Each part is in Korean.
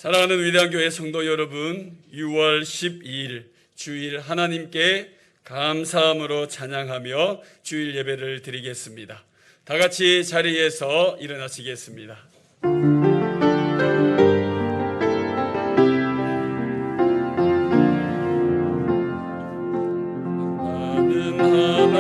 사랑하는 위대한 교회 성도 여러분, 6월 12일 주일 하나님께 감사함으로 찬양하며 주일 예배를 드리겠습니다. 다 같이 자리에서 일어나시겠습니다. 나는 하나님을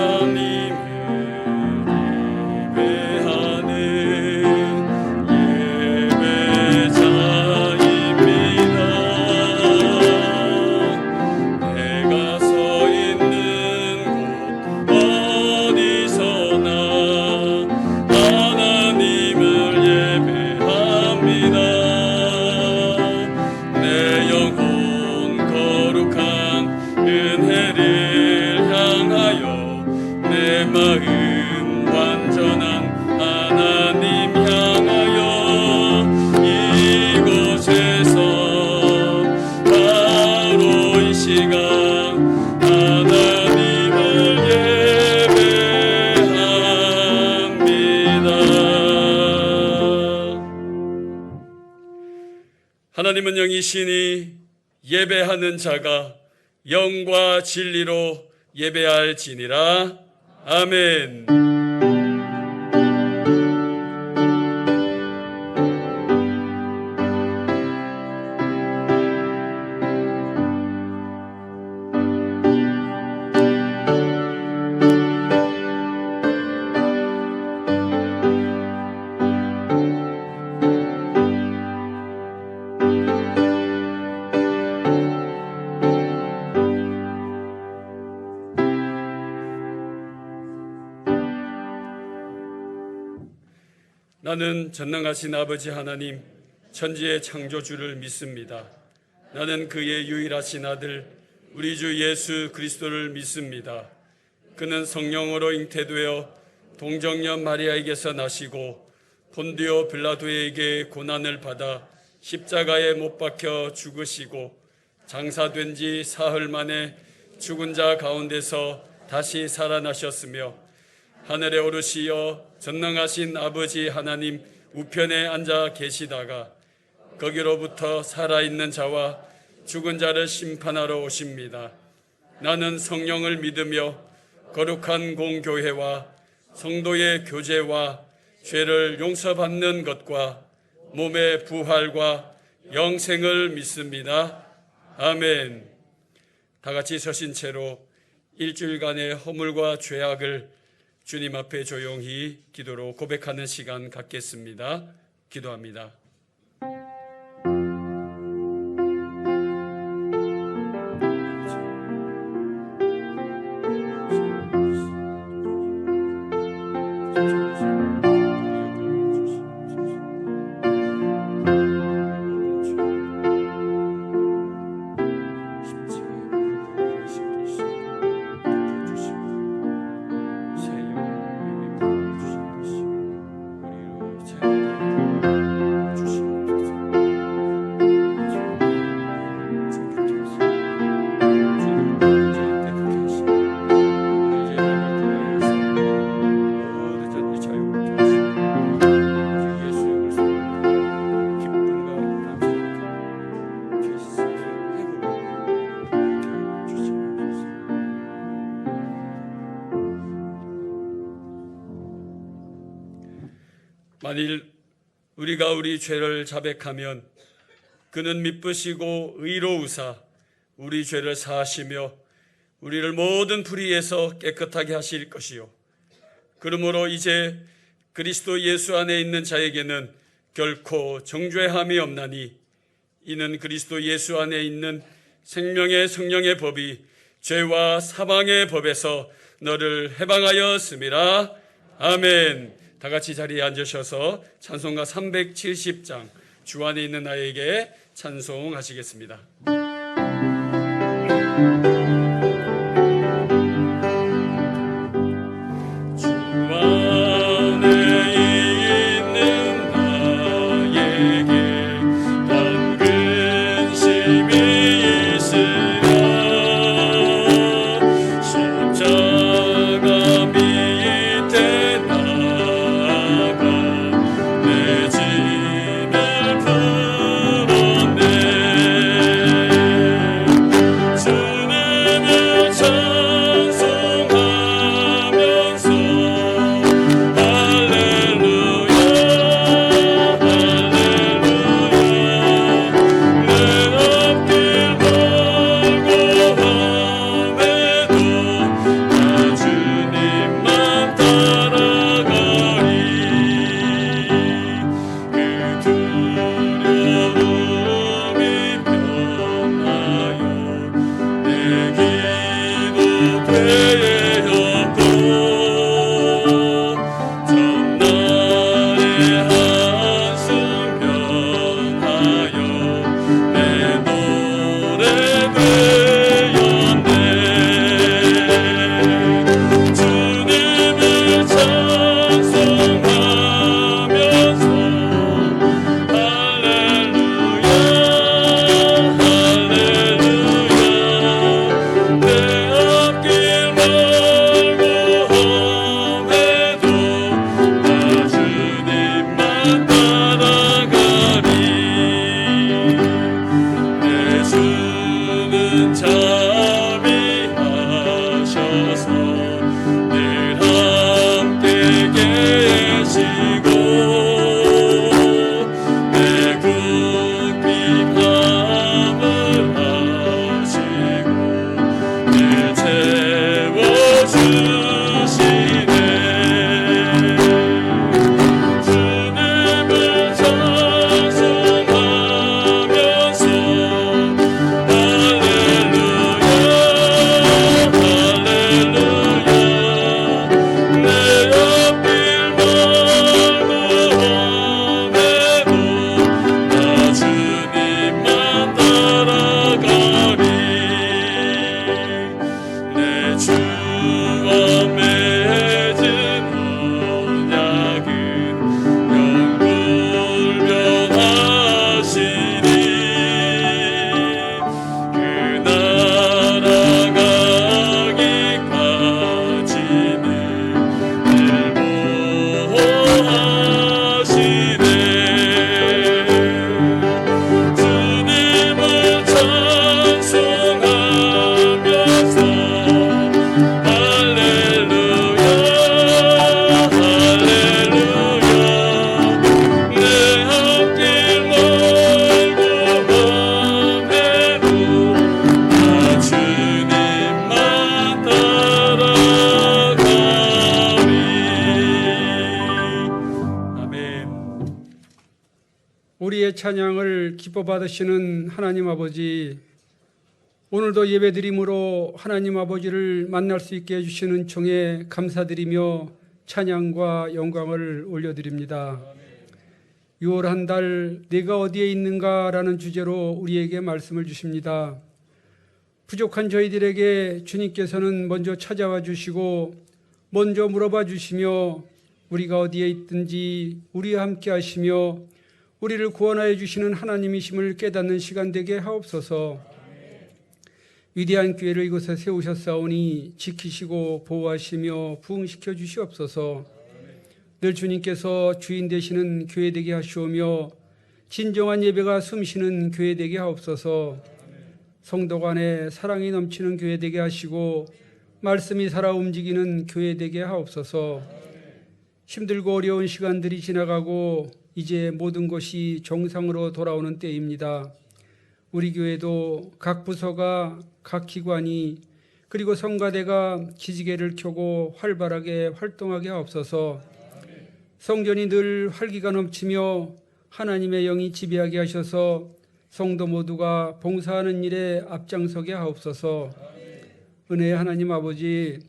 마음 완전한 하나님 향하여 이곳에서 바로 이 시간 하나님을 예배합니다. 하나님은 영이시니 예배하는 자가 영과 진리로 예배할지니라. 아멘. 나는 전능하신 아버지 하나님, 천지의 창조주를 믿습니다. 나는 그의 유일하신 아들, 우리 주 예수 그리스도를 믿습니다. 그는 성령으로 잉태되어 동정녀 마리아에게서 나시고 본디오 빌라도에게 고난을 받아 십자가에 못 박혀 죽으시고 장사된 지 사흘 만에 죽은 자 가운데서 다시 살아나셨으며 하늘에 오르시어 전능하신 아버지 하나님 우편에 앉아 계시다가 거기로부터 살아있는 자와 죽은 자를 심판하러 오십니다. 나는 성령을 믿으며 거룩한 공교회와 성도의 교제와 죄를 용서받는 것과 몸의 부활과 영생을 믿습니다. 아멘. 다 같이 서신 채로 일주일간의 허물과 죄악을 주님 앞에 조용히 기도로 고백하는 시간 갖겠습니다. 기도합니다. 만일 우리가 우리 죄를 자백하면 그는 미쁘시고 의로우사 우리 죄를 사하시며 우리를 모든 불의에서 깨끗하게 하실 것이요 그러므로 이제 그리스도 예수 안에 있는 자에게는 결코 정죄함이 없나니 이는 그리스도 예수 안에 있는 생명의 성령의 법이 죄와 사망의 법에서 너를 해방하였음이라. 아멘. 다 같이 자리에 앉으셔서 찬송가 370장 주 안에 있는 나에게 찬송하시겠습니다. 내 기뻐 받으시는 하나님 아버지, 오늘도 예배드림으로 하나님 아버지를 만날 수 있게 해주시는 총에 감사드리며 찬양과 영광을 올려드립니다. 6월 한 달 내가 어디에 있는가라는 주제로 우리에게 말씀을 주십니다. 부족한 저희들에게 주님께서는 먼저 찾아와 주시고 먼저 물어봐 주시며 우리가 어디에 있든지 우리와 함께 하시며 우리를 구원하여 주시는 하나님이심을 깨닫는 시간 되게 하옵소서. 위대한 교회를 이곳에 세우셨사오니 지키시고 보호하시며 부흥시켜 주시옵소서. 늘 주님께서 주인 되시는 교회 되게 하시오며 진정한 예배가 숨쉬는 교회 되게 하옵소서. 성도 간에 사랑이 넘치는 교회 되게 하시고 말씀이 살아 움직이는 교회 되게 하옵소서. 힘들고 어려운 시간들이 지나가고 이제 모든 것이 정상으로 돌아오는 때입니다. 우리 교회도 각 부서가, 각 기관이, 그리고 성가대가 기지개를 켜고 활발하게 활동하게 하옵소서. 성전이 늘 활기가 넘치며 하나님의 영이 지배하게 하셔서 성도 모두가 봉사하는 일에 앞장서게 하옵소서. 은혜의 하나님 아버지,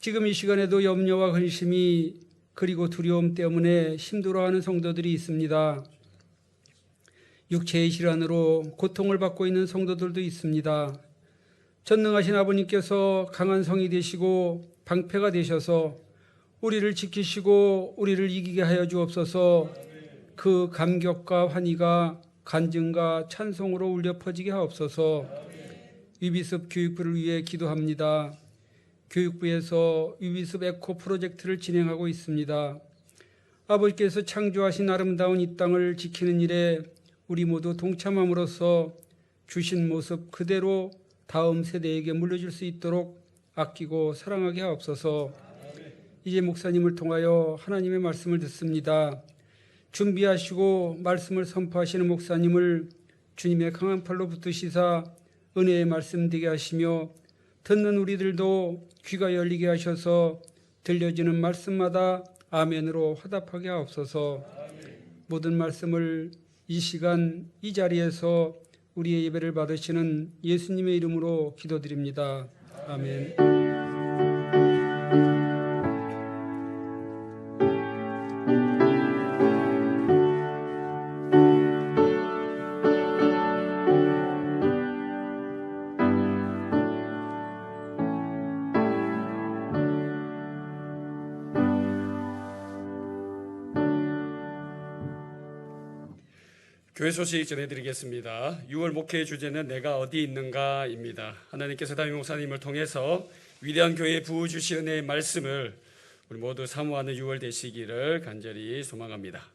지금 이 시간에도 염려와 근심이 그리고 두려움 때문에 힘들어하는 성도들이 있습니다. 육체의 질환으로 고통을 받고 있는 성도들도 있습니다. 전능하신 아버님께서 강한 성이 되시고 방패가 되셔서 우리를 지키시고 우리를 이기게 하여 주옵소서. 그 감격과 환희가 간증과 찬송으로 울려 퍼지게 하옵소서. 위비습 교육부를 위해 기도합니다. 교육부에서 위비습 에코 프로젝트를 진행하고 있습니다. 아버지께서 창조하신 아름다운 이 땅을 지키는 일에 우리 모두 동참함으로써 주신 모습 그대로 다음 세대에게 물려줄 수 있도록 아끼고 사랑하게 하옵소서. 이제 목사님을 통하여 하나님의 말씀을 듣습니다. 준비하시고 말씀을 선포하시는 목사님을 주님의 강한 팔로 붙드시사 은혜의 말씀 되게 하시며 듣는 우리들도 귀가 열리게 하셔서 들려지는 말씀마다 아멘으로 화답하게 하옵소서. 모든 말씀을 이 시간 이 자리에서 우리의 예배를 받으시는 예수님의 이름으로 기도드립니다. 아멘. 교회 소식 전해드리겠습니다. 6월 목회 주제는 내가 어디 있는가입니다. 하나님께서 담임 목사님을 통해서 위대한 교회에 부어주신 은혜의 말씀을 우리 모두 사모하는 6월 되시기를 간절히 소망합니다.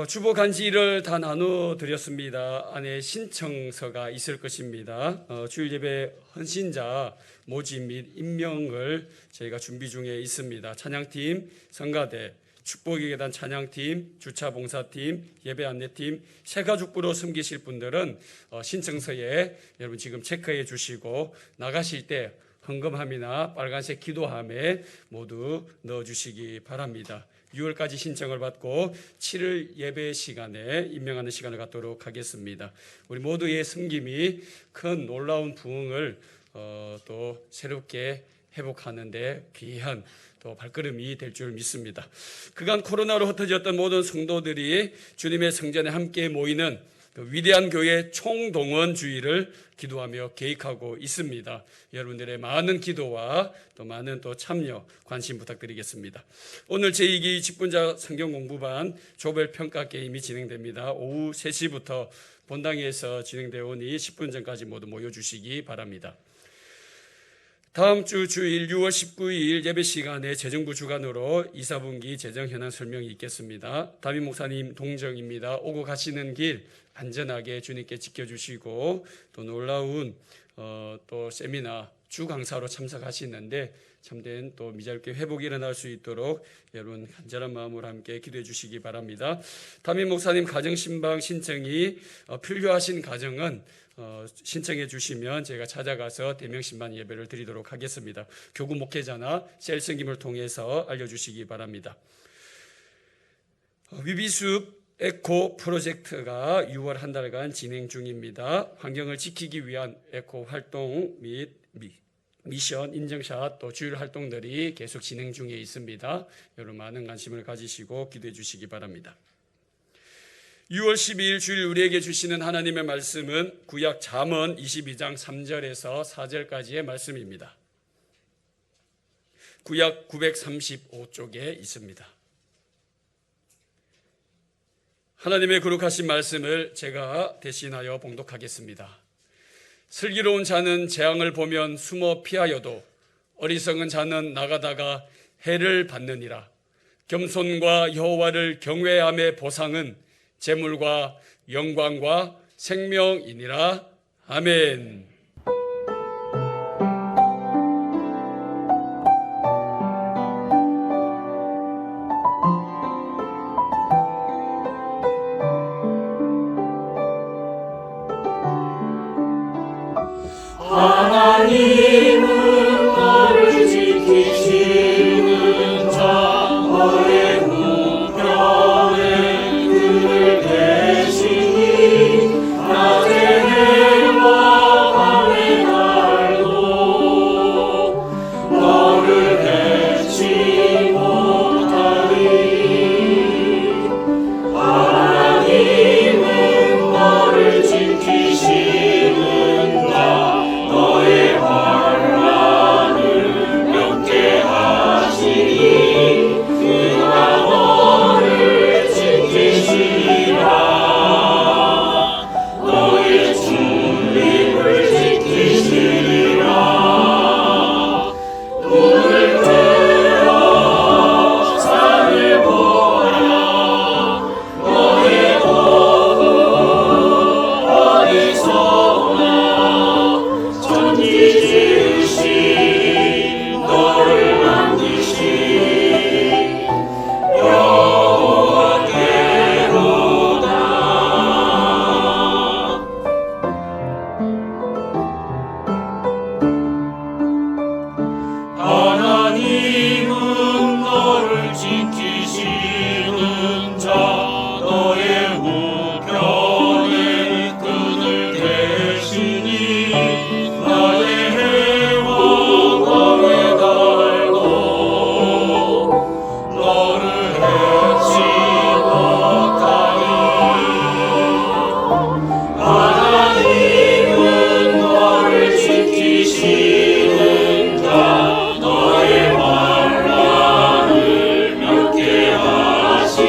주보 간지를 다 나눠드렸습니다. 안에 신청서가 있을 것입니다. 주일 예배 헌신자 모집 및 임명을 저희가 준비 중에 있습니다. 찬양팀, 성가대, 축복의 계단 찬양팀, 주차봉사팀, 예배 안내팀, 새가족부로 섬기실 분들은 신청서에 여러분 지금 체크해 주시고 나가실 때 헌금함이나 빨간색 기도함에 모두 넣어주시기 바랍니다. 6월까지 신청을 받고 7월 예배 시간에 임명하는 시간을 갖도록 하겠습니다. 우리 모두의 섬김이 큰 놀라운 부흥을 또 새롭게 회복하는 데 귀한 또 발걸음이 될 줄 믿습니다. 그간 코로나로 흩어졌던 모든 성도들이 주님의 성전에 함께 모이는 그 위대한 교회 총동원 주의를 기도하며 계획하고 있습니다. 여러분들의 많은 기도와 또 많은 또 참여, 관심 부탁드리겠습니다. 오늘 제2기 직분자 성경 공부반 조별 평가 게임이 진행됩니다. 오후 3시부터 본당에서 진행되어 오니 10분 전까지 모두 모여주시기 바랍니다. 다음 주 주일 6월 19일 예배 시간에 재정부 주관으로 2, 4분기 재정 현황 설명이 있겠습니다. 담임 목사님 동정입니다. 오고 가시는 길 안전하게 주님께 지켜주시고 또 놀라운 또 세미나 주 강사로 참석하시는데 참된 또 미자립게 회복이 일어날 수 있도록 여러분 간절한 마음으로 함께 기도해 주시기 바랍니다. 담임 목사님 가정신방 신청이 필요하신 가정은 신청해 주시면 제가 찾아가서 대명신방 예배를 드리도록 하겠습니다. 교구 목회자나 셀성김을 통해서 알려주시기 바랍니다. 위비숲 에코 프로젝트가 6월 한 달간 진행 중입니다. 환경을 지키기 위한 에코 활동 및 미션 인증샷 또 주일 활동들이 계속 진행 중에 있습니다. 여러분 많은 관심을 가지시고 기도해 주시기 바랍니다. 6월 12일 주일 우리에게 주시는 하나님의 말씀은 구약 잠언 22장 3절에서 4절까지의 말씀입니다. 구약 935쪽에 있습니다. 하나님의 거룩하신 말씀을 제가 대신하여 봉독하겠습니다. 슬기로운 자는 재앙을 보면 숨어 피하여도 어리석은 자는 나가다가 해를 받느니라. 겸손과 여호와를 경외함의 보상은 재물과 영광과 생명이니라. 아멘. 하나님은 너를 지키시는 자 너의 우편에 그를 대시니 낮의 해와 밤의 달도 너를 해치 못하리. 하나님은 너를 지키시는 자 너의 환난을 면케하시니 그가 너를 지키시리라. 너의 출입을 지키시리라. 눈을 들어 산을 보라. 너의 도구 어디서나 천지 지으신 너를 만드신 여호와께로다. 하나님은 너를 지키시는 자 너의 우편에 끈을 대시니 나의 해와 밤의 달도 너를 해치 못하리. 하나님은 너를 지키시는 자 너의 환난을 면케하시니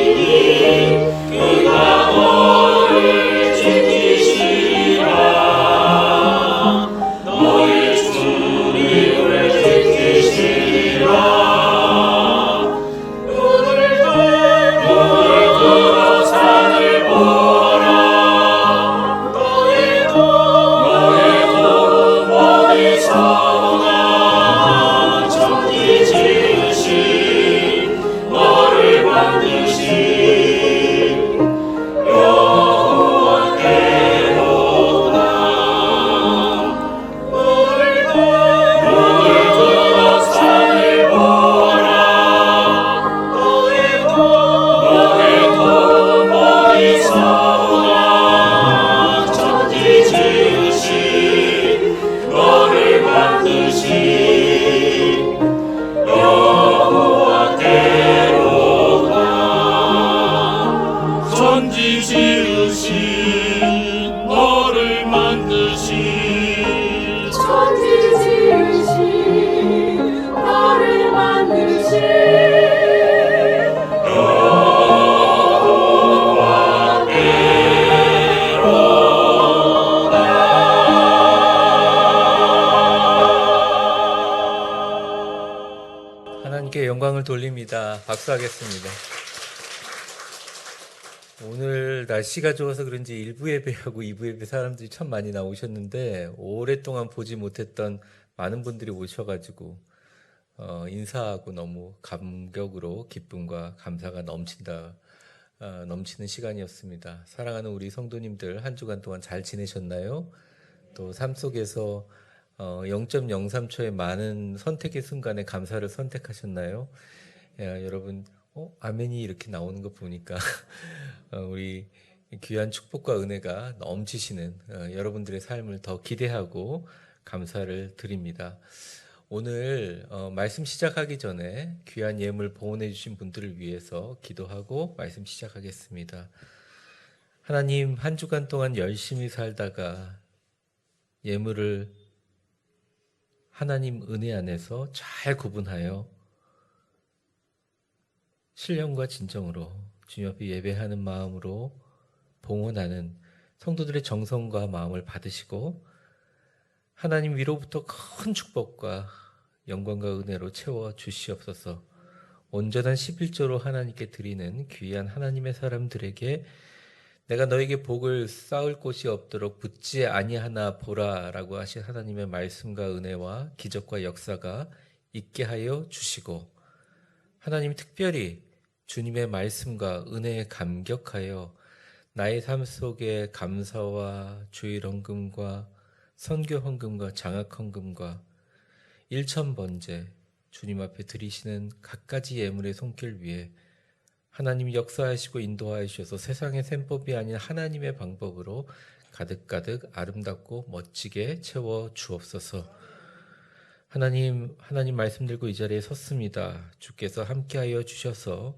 그가 너를 지키시리라. 너의 출입을 지키시리라. 눈을 들어 산을 보라. 너의 도움 어디서나 천지 지으신 너를 만드신 여호와께로다. 눈을 들어 산을 보라. 너의 도움 어디서나 천지 지으신 너를 만드신 여호와께로다. 천지 지으신 너를 만드신 천지 지으신 너를 만드신 하나님께 영광을 돌립니다. 박수하겠습니다. 오늘 날씨가 좋아서 그런지 1부 예배하고 2부 예배 사람들이 참 많이 나오셨는데 오랫동안 보지 못했던 많은 분들이 오셔가지고 인사하고 너무 감격으로 기쁨과 감사가 넘치는 시간이었습니다. 사랑하는 우리 성도님들 한 주간 동안 잘 지내셨나요? 또 삶 속에서 0.03초의 많은 선택의 순간에 감사를 선택하셨나요? 여러분 아멘이 이렇게 나오는 거 보니까 우리 귀한 축복과 은혜가 넘치시는 여러분들의 삶을 더 기대하고 감사를 드립니다. 오늘 말씀 시작하기 전에 귀한 예물 보온해 주신 분들을 위해서 기도하고 말씀 시작하겠습니다. 하나님, 한 주간 동안 열심히 살다가 예물을 하나님 은혜 안에서 잘 구분하여 신령과 진정으로 주님 앞에 예배하는 마음으로 봉헌하는 성도들의 정성과 마음을 받으시고 하나님 위로부터 큰 축복과 영광과 은혜로 채워 주시옵소서. 온전한 11조로 하나님께 드리는 귀한 하나님의 사람들에게 내가 너에게 복을 쌓을 곳이 없도록 붙지 아니하나 보라라고 하신 하나님의 말씀과 은혜와 기적과 역사가 있게 하여 주시고 하나님 특별히 주님의 말씀과 은혜에 감격하여 나의 삶 속에 감사와 주일 헌금과 선교 헌금과 장학 헌금과 일천번제 주님 앞에 드리시는 갖가지 예물의 손길 위에 하나님이 역사하시고 인도하셔서 세상의 셈법이 아닌 하나님의 방법으로 가득가득 아름답고 멋지게 채워 주옵소서. 하나님 말씀 들고 이 자리에 섰습니다. 주께서 함께하여 주셔서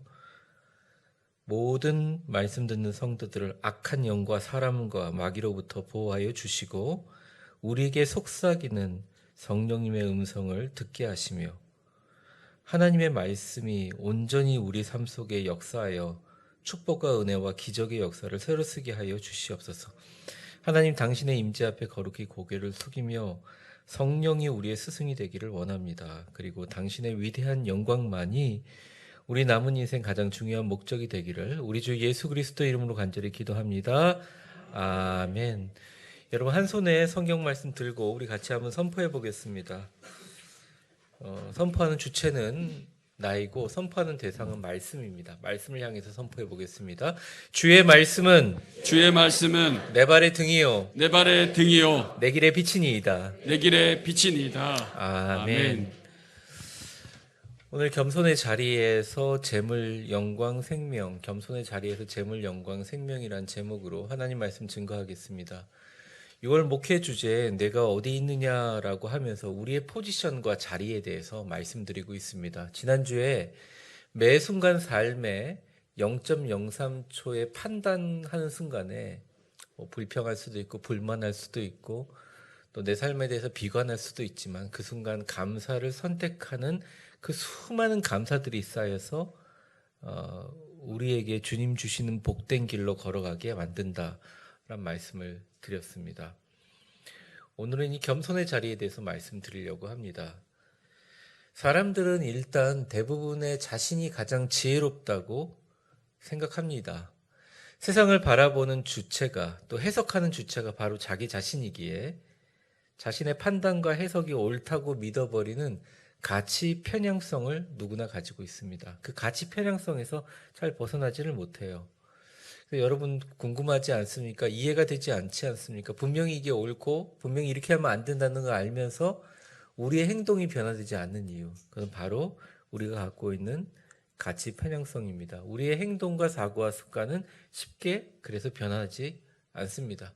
모든 말씀 듣는 성도들을 악한 영과 사람과 마귀로부터 보호하여 주시고 우리에게 속삭이는 성령님의 음성을 듣게 하시며 하나님의 말씀이 온전히 우리 삶 속에 역사하여 축복과 은혜와 기적의 역사를 새로 쓰게 하여 주시옵소서. 하나님, 당신의 임재 앞에 거룩히 고개를 숙이며 성령이 우리의 스승이 되기를 원합니다. 그리고 당신의 위대한 영광만이 우리 남은 인생 가장 중요한 목적이 되기를 우리 주 예수 그리스도 이름으로 간절히 기도합니다. 아멘. 여러분, 한 손에 성경 말씀 들고 우리 같이 한번 선포해 보겠습니다. 선포하는 주체는 나이고 선포하는 대상은 말씀입니다. 말씀을 향해서 선포해 보겠습니다. 주의 말씀은 내 발의 등이요 내 발의 등이요 내 길의 빛이니이다. 내 길의 빛이니이다. 아멘. 오늘 겸손의 자리에서 재물 영광 생명, 겸손의 자리에서 재물 영광 생명이란 제목으로 하나님 말씀 증거하겠습니다. 6월 목회 주제에 내가 어디 있느냐라고 하면서 우리의 포지션과 자리에 대해서 말씀드리고 있습니다. 지난주에 매 순간 삶에 0.03초의 판단하는 순간에 불평할 수도 있고 불만할 수도 있고 또 내 삶에 대해서 비관할 수도 있지만 그 순간 감사를 선택하는 그 수많은 감사들이 쌓여서 우리에게 주님 주시는 복된 길로 걸어가게 만든다라는 말씀을 드렸습니다. 오늘은 이 겸손의 자리에 대해서 말씀드리려고 합니다. 사람들은 일단 대부분의 자신이 가장 지혜롭다고 생각합니다. 세상을 바라보는 주체가 또 해석하는 주체가 바로 자기 자신이기에 자신의 판단과 해석이 옳다고 믿어버리는 가치 편향성을 누구나 가지고 있습니다. 그 가치 편향성에서 잘 벗어나지를 못해요. 여러분 궁금하지 않습니까? 이해가 되지 않지 않습니까? 분명히 이게 옳고 분명히 이렇게 하면 안 된다는 걸 알면서 우리의 행동이 변화되지 않는 이유, 그건 바로 우리가 갖고 있는 가치 편향성입니다. 우리의 행동과 사고와 습관은 쉽게 그래서 변하지 않습니다.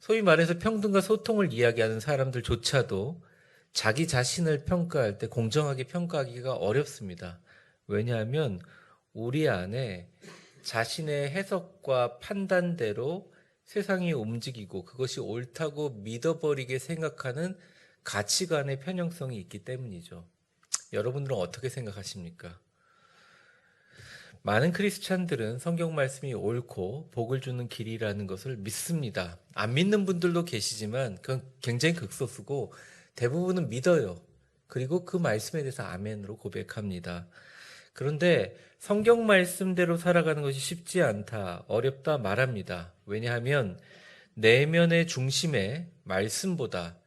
소위 말해서 평등과 소통을 이야기하는 사람들조차도 자기 자신을 평가할 때 공정하게 평가하기가 어렵습니다. 왜냐하면 우리 안에 자신의 해석과 판단대로 세상이 움직이고 그것이 옳다고 믿어버리게 생각하는 가치관의 편향성이 있기 때문이죠. 여러분들은 어떻게 생각하십니까? 많은 크리스찬들은 성경 말씀이 옳고 복을 주는 길이라는 것을 믿습니다. 안 믿는 분들도 계시지만 그건 굉장히 극소수고 대부분은 믿어요. 그리고 그 말씀에 대해서 아멘으로 고백합니다. 그런데 성경 말씀대로 살아가는 것이 쉽지 않다, 어렵다 말합니다. 왜냐하면 내면의 중심에 말씀보다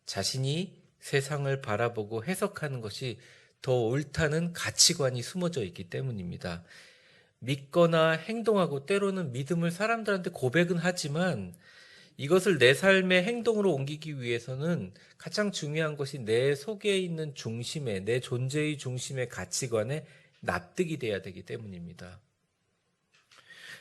자신이 세상을 바라보고 해석하는 것이 더 옳다는 가치관이 숨어져 있기 때문입니다. 믿거나 행동하고 때로는 믿음을 사람들한테 고백은 하지만 이것을 내 삶의 행동으로 옮기기 위해서는 가장 중요한 것이 내 속에 있는 중심에, 내 존재의 중심의 가치관에 납득이 돼야 되기 때문입니다.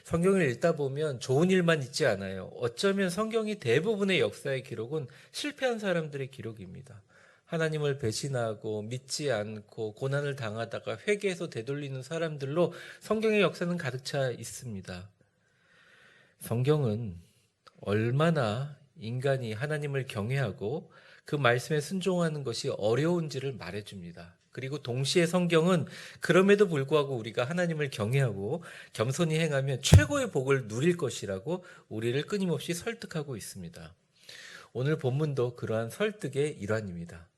성경을 읽다 보면 좋은 일만 있지 않아요. 어쩌면 성경이 대부분의 역사의 기록은 실패한 사람들의 기록입니다. 하나님을 배신하고 믿지 않고 고난을 당하다가 회개해서 되돌리는 사람들로 성경의 역사는 가득 차 있습니다. 성경은 얼마나 인간이 하나님을 경외하고 그 말씀에 순종하는 것이 어려운지를 말해줍니다. 그리고 동시에 성경은 그럼에도 불구하고 우리가 하나님을 경외하고 겸손히 행하면 최고의 복을 누릴 것이라고 우리를 끊임없이 설득하고 있습니다. 오늘 본문도 그러한 설득의 일환입니다.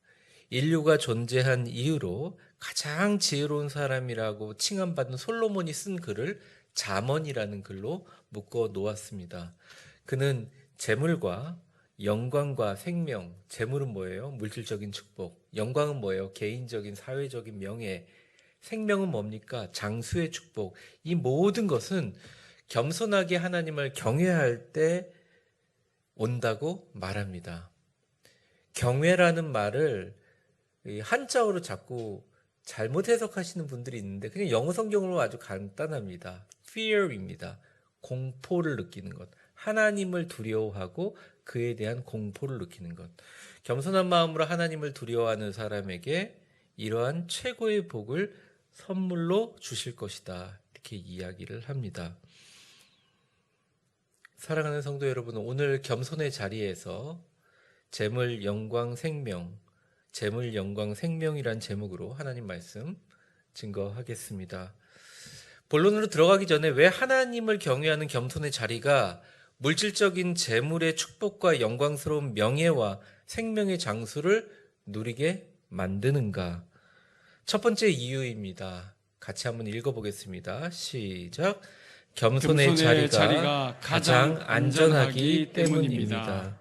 인류가 존재한 이후로 가장 지혜로운 사람이라고 칭함받은 솔로몬이 쓴 글을 잠언이라는 글로 묶어 놓았습니다. 그는 재물과 영광과 생명, 재물은 뭐예요? 물질적인 축복. 영광은 뭐예요? 개인적인 사회적인 명예. 생명은 뭡니까? 장수의 축복. 이 모든 것은 겸손하게 하나님을 경외할 때 온다고 말합니다. 경외라는 말을 한자어로 자꾸 잘못 해석하시는 분들이 있는데 그냥 영어 성경으로 아주 간단합니다. fear입니다. 공포를 느끼는 것. 하나님을 두려워하고 그에 대한 공포를 느끼는 것. 겸손한 마음으로 하나님을 두려워하는 사람에게 이러한 최고의 복을 선물로 주실 것이다. 이렇게 이야기를 합니다. 사랑하는 성도 여러분, 오늘 겸손의 자리에서 재물, 영광, 생명, 재물, 영광, 생명이란 제목으로 하나님 말씀 증거하겠습니다. 본론으로 들어가기 전에 왜 하나님을 경외하는 겸손의 자리가 물질적인 재물의 축복과 영광스러운 명예와 생명의 장수를 누리게 만드는가? 첫 번째 이유입니다. 같이 한번 읽어보겠습니다. 시작. 겸손의 자리가 가장 안전하기 때문입니다.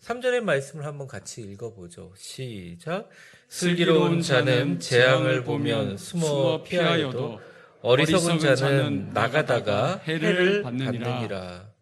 3절의 말씀을 한번 같이 읽어보죠. 시작. 슬기로운 자는 재앙을 보면 숨어 피하여도 어리석은 자는 나가다가 해를 받느니라.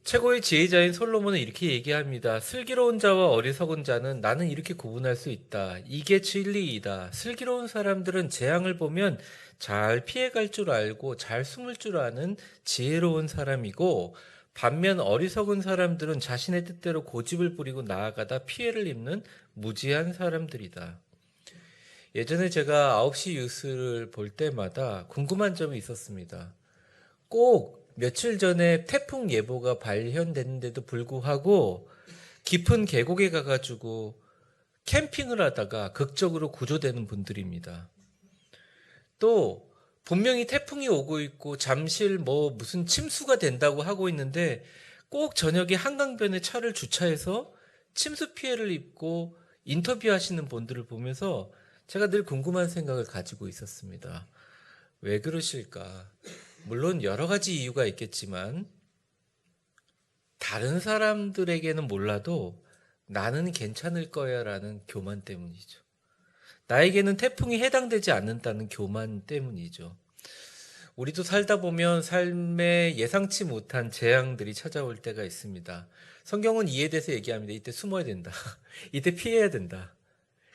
최고의 지혜자인 솔로몬은 이렇게 얘기합니다. 슬기로운 자와 어리석은 자는 나는 이렇게 구분할 수 있다. 이게 진리이다. 슬기로운 사람들은 재앙을 보면 잘 피해갈 줄 알고 잘 숨을 줄 아는 지혜로운 사람이고, 반면 어리석은 사람들은 자신의 뜻대로 고집을 부리고 나아가다 피해를 입는 무지한 사람들이다. 예전에 제가 9시 뉴스를 볼 때마다 궁금한 점이 있었습니다. 꼭 며칠 전에 태풍 예보가 발현됐는데도 불구하고 깊은 계곡에 가가지고 캠핑을 하다가 극적으로 구조되는 분들입니다. 또 분명히 태풍이 오고 있고 잠실 무슨 침수가 된다고 하고 있는데 꼭 저녁에 한강변에 차를 주차해서 침수 피해를 입고 인터뷰하시는 분들을 보면서 제가 늘 궁금한 생각을 가지고 있었습니다. 왜 그러실까? 물론 여러 가지 이유가 있겠지만 다른 사람들에게는 몰라도 나는 괜찮을 거야 라는 교만 때문이죠. 나에게는 태풍이 해당되지 않는다는 교만 때문이죠. 우리도 살다 보면 삶에 예상치 못한 재앙들이 찾아올 때가 있습니다. 성경은 이에 대해서 얘기합니다. 이때 숨어야 된다. 이때 피해야 된다.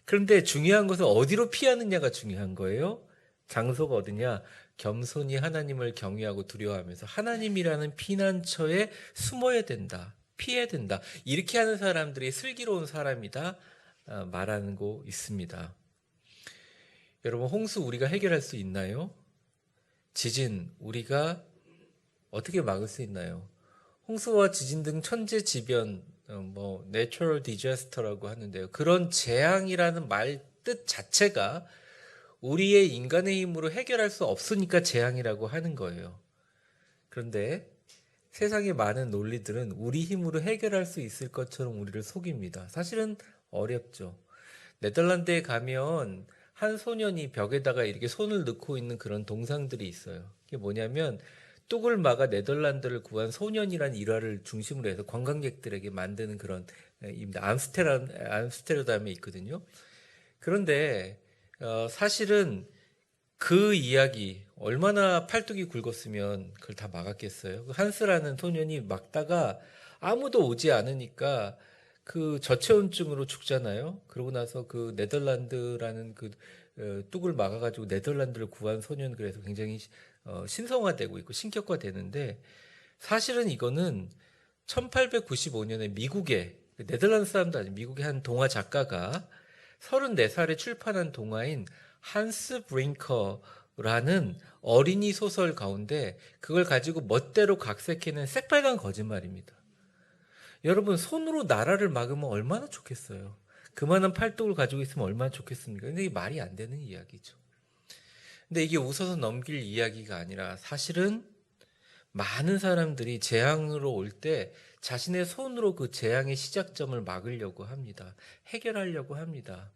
그런데 중요한 것은 어디로 피하느냐가 중요한 거예요. 장소가 어디냐? 겸손히 하나님을 경외하고 두려워하면서 하나님이라는 피난처에 숨어야 된다. 피해야 된다. 이렇게 하는 사람들이 슬기로운 사람이다 말하고 있습니다. 여러분, 홍수 우리가 해결할 수 있나요? 지진 우리가 어떻게 막을 수 있나요? 홍수와 지진 등 천재지변, natural disaster라고 하는데요. 그런 재앙이라는 말 뜻 자체가 우리의 인간의 힘으로 해결할 수 없으니까 재앙이라고 하는 거예요. 그런데 세상의 많은 논리들은 우리 힘으로 해결할 수 있을 것처럼 우리를 속입니다. 사실은 어렵죠. 네덜란드에 가면 한 소년이 벽에다가 이렇게 손을 넣고 있는 그런 동상들이 있어요. 이게 뭐냐면 뚝을 막아 네덜란드를 구한 소년이라는 일화를 중심으로 해서 관광객들에게 만드는 그런 입니다. 암스테르담에 있거든요. 그런데 사실은 그 이야기 얼마나 팔뚝이 굵었으면 그걸 다 막았겠어요. 한스라는 소년이 막다가 아무도 오지 않으니까 그 저체온증으로 죽잖아요. 그러고 나서 그 네덜란드라는 그 뚝을 막아가지고 네덜란드를 구한 소년 그래서 굉장히 신성화되고 있고 신격화되는데 사실은 이거는 1895년에 미국의 네덜란드 사람도 아니고 미국의 한 동화 작가가 34살에 출판한 동화인 한스 브링커라는 어린이 소설 가운데 그걸 가지고 멋대로 각색해낸 새빨간 거짓말입니다. 여러분 손으로 나라를 막으면 얼마나 좋겠어요. 그만한 팔뚝을 가지고 있으면 얼마나 좋겠습니까? 근데 이게 말이 안 되는 이야기죠. 근데 이게 웃어서 넘길 이야기가 아니라 사실은 많은 사람들이 재앙으로 올 때 자신의 손으로 그 재앙의 시작점을 막으려고 합니다. 해결하려고 합니다.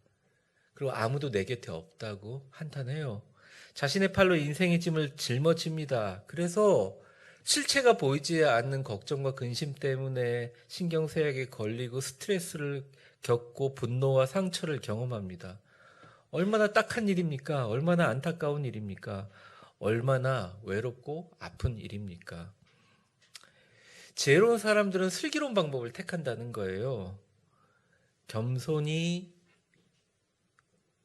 그리고 아무도 내 곁에 없다고 한탄해요. 자신의 팔로 인생의 짐을 짊어집니다. 그래서 실체가 보이지 않는 걱정과 근심 때문에 신경쇠약에 걸리고 스트레스를 겪고 분노와 상처를 경험합니다. 얼마나 딱한 일입니까? 얼마나 안타까운 일입니까? 얼마나 외롭고 아픈 일입니까? 지혜로운 사람들은 슬기로운 방법을 택한다는 거예요. 겸손히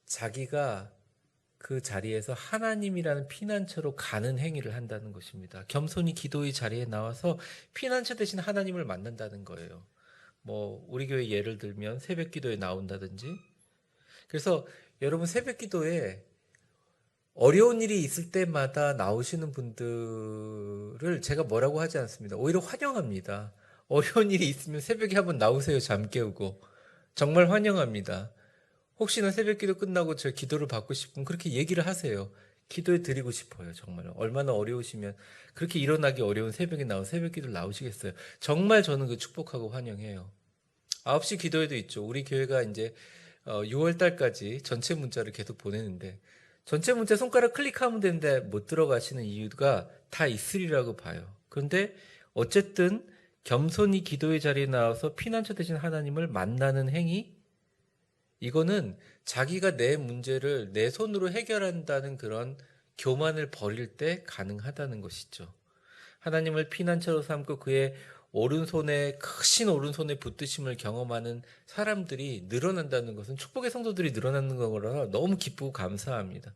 자기가 그 자리에서 하나님이라는 피난처로 가는 행위를 한다는 것입니다. 겸손히 기도의 자리에 나와서 피난처 대신 하나님을 만난다는 거예요. 뭐 우리 교회 예를 들면 새벽 기도에 나온다든지. 그래서 여러분 새벽 기도에 어려운 일이 있을 때마다 나오시는 분들을 제가 뭐라고 하지 않습니다. 오히려 환영합니다. 어려운 일이 있으면 새벽에 한번 나오세요. 잠 깨우고. 정말 환영합니다. 혹시나 새벽 기도 끝나고 저 기도를 받고 싶으면 그렇게 얘기를 하세요. 기도해 드리고 싶어요. 정말 얼마나 어려우시면 그렇게 일어나기 어려운 새벽에 나온 새벽 기도를 나오시겠어요. 정말 저는 그 축복하고 환영해요. 9시 기도회도 있죠. 우리 교회가 이제 6월 달까지 전체 문자를 계속 보내는데 전체 문자 손가락 클릭하면 되는데 못 들어가시는 이유가 다 있으리라고 봐요. 그런데 어쨌든 겸손히 기도의 자리에 나와서 피난처 되신 하나님을 만나는 행위, 이거는 자기가 내 문제를 내 손으로 해결한다는 그런 교만을 버릴 때 가능하다는 것이죠. 하나님을 피난처로 삼고 그의 오른손에 크신 오른손에 붙드심을 경험하는 사람들이 늘어난다는 것은 축복의 성도들이 늘어나는 거라 너무 기쁘고 감사합니다.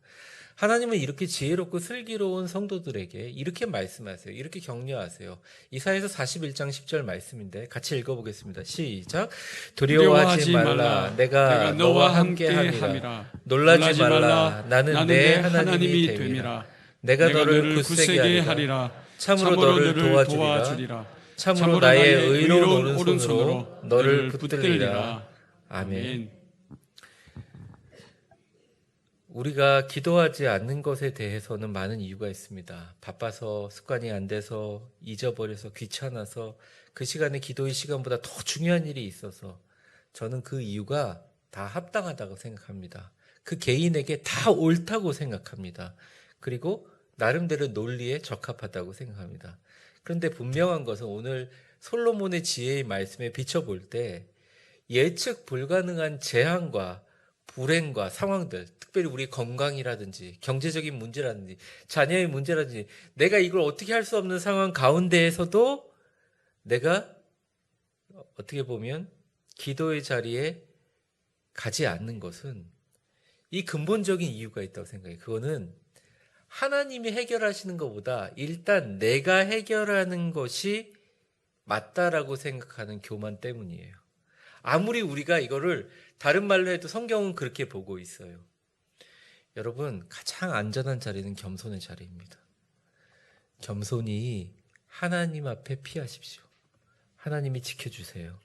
하나님은 이렇게 지혜롭고 슬기로운 성도들에게 이렇게 말씀하세요. 이렇게 격려하세요. 이사야서 41장 10절 말씀인데 같이 읽어보겠습니다. 시작. 두려워하지 말라. 내가 너와 함께 함이라. 놀라지 말라. 나는 내 하나님이 됨이라. 내가 너를 굳세게 하리라. 참으로 너를 도와주리라. 참으로 나의 의로운 오른손으로 너를 붙들리라. 아멘. 우리가 기도하지 않는 것에 대해서는 많은 이유가 있습니다. 바빠서, 습관이 안 돼서, 잊어버려서, 귀찮아서, 그 시간에 기도의 시간보다 더 중요한 일이 있어서 저는 그 이유가 다 합당하다고 생각합니다. 그 개인에게 다 옳다고 생각합니다. 그리고 나름대로 논리에 적합하다고 생각합니다. 그런데 분명한 것은 오늘 솔로몬의 지혜의 말씀에 비춰볼 때 예측 불가능한 재앙과 불행과 상황들, 특별히 우리 건강이라든지 경제적인 문제라든지 자녀의 문제라든지 내가 이걸 어떻게 할 수 없는 상황 가운데에서도 내가 어떻게 보면 기도의 자리에 가지 않는 것은 이 근본적인 이유가 있다고 생각해요. 그거는 하나님이 해결하시는 것보다 일단 내가 해결하는 것이 맞다라고 생각하는 교만 때문이에요. 아무리 우리가 이거를 다른 말로 해도 성경은 그렇게 보고 있어요. 여러분, 가장 안전한 자리는 겸손의 자리입니다. 겸손히 하나님 앞에 피하십시오. 하나님이 지켜주세요.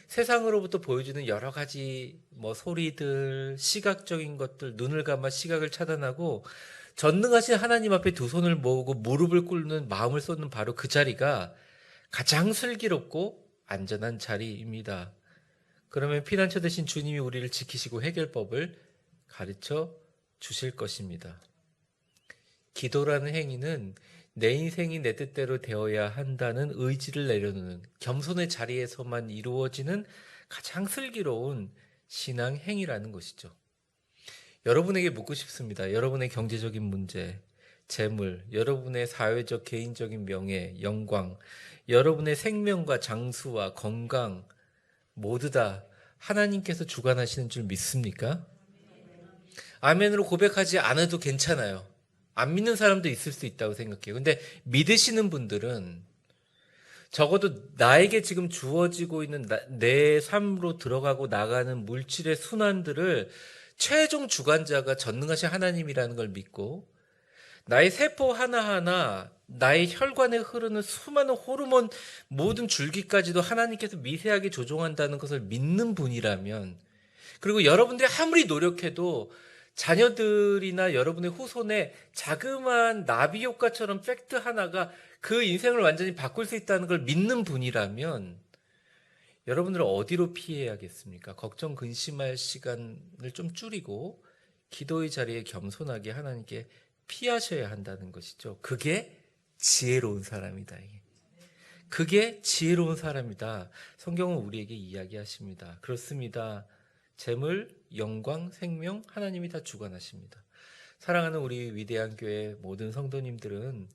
세상으로부터 보여주는 여러 가지 소리들, 시각적인 것들, 눈을 감아 시각을 차단하고 전능하신 하나님 앞에 두 손을 모으고 무릎을 꿇는 마음을 쏟는 바로 그 자리가 가장 슬기롭고 안전한 자리입니다. 그러면 피난처 되신 주님이 우리를 지키시고 해결법을 가르쳐 주실 것입니다. 기도라는 행위는 내 인생이 내 뜻대로 되어야 한다는 의지를 내려놓는 겸손의 자리에서만 이루어지는 가장 슬기로운 신앙 행위라는 것이죠. 여러분에게 묻고 싶습니다. 여러분의 경제적인 문제, 재물, 여러분의 사회적 개인적인 명예, 영광, 여러분의 생명과 장수와 건강 모두 다 하나님께서 주관하시는 줄 믿습니까? 아멘으로 고백하지 않아도 괜찮아요. 안 믿는 사람도 있을 수 있다고 생각해요. 근데 믿으시는 분들은 적어도 나에게 지금 주어지고 있는 내 삶으로 들어가고 나가는 물질의 순환들을 최종 주관자가 전능하신 하나님이라는 걸 믿고, 나의 세포 하나하나, 나의 혈관에 흐르는 수많은 호르몬 모든 줄기까지도 하나님께서 미세하게 조종한다는 것을 믿는 분이라면, 그리고 여러분들이 아무리 노력해도 자녀들이나 여러분의 후손에 자그마한 나비 효과처럼 팩트 하나가 그 인생을 완전히 바꿀 수 있다는 걸 믿는 분이라면 여러분들은 어디로 피해야겠습니까? 걱정 근심할 시간을 좀 줄이고 기도의 자리에 겸손하게 하나님께 피하셔야 한다는 것이죠. 그게 지혜로운 사람이다. 그게 지혜로운 사람이다. 성경은 우리에게 이야기하십니다. 그렇습니다. 재물, 영광, 생명 하나님이 다 주관하십니다. 사랑하는 우리 위대한 교회 모든 성도님들은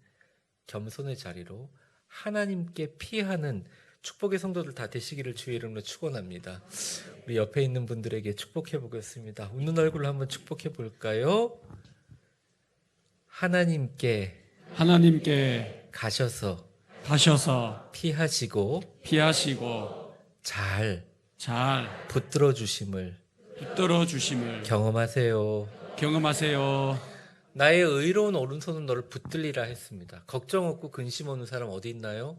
겸손의 자리로 하나님께 피하는 축복의 성도들 다 되시기를 주의 이름으로 축원합니다. 우리 옆에 있는 분들에게 축복해 보겠습니다. 웃는 얼굴로 한번 축복해 볼까요? 하나님께 가셔서 피하시고 잘 붙들어 주심을 경험하세요. 나의 의로운 오른손은 너를 붙들리라 했습니다. 걱정 없고 근심 없는 사람 어디 있나요?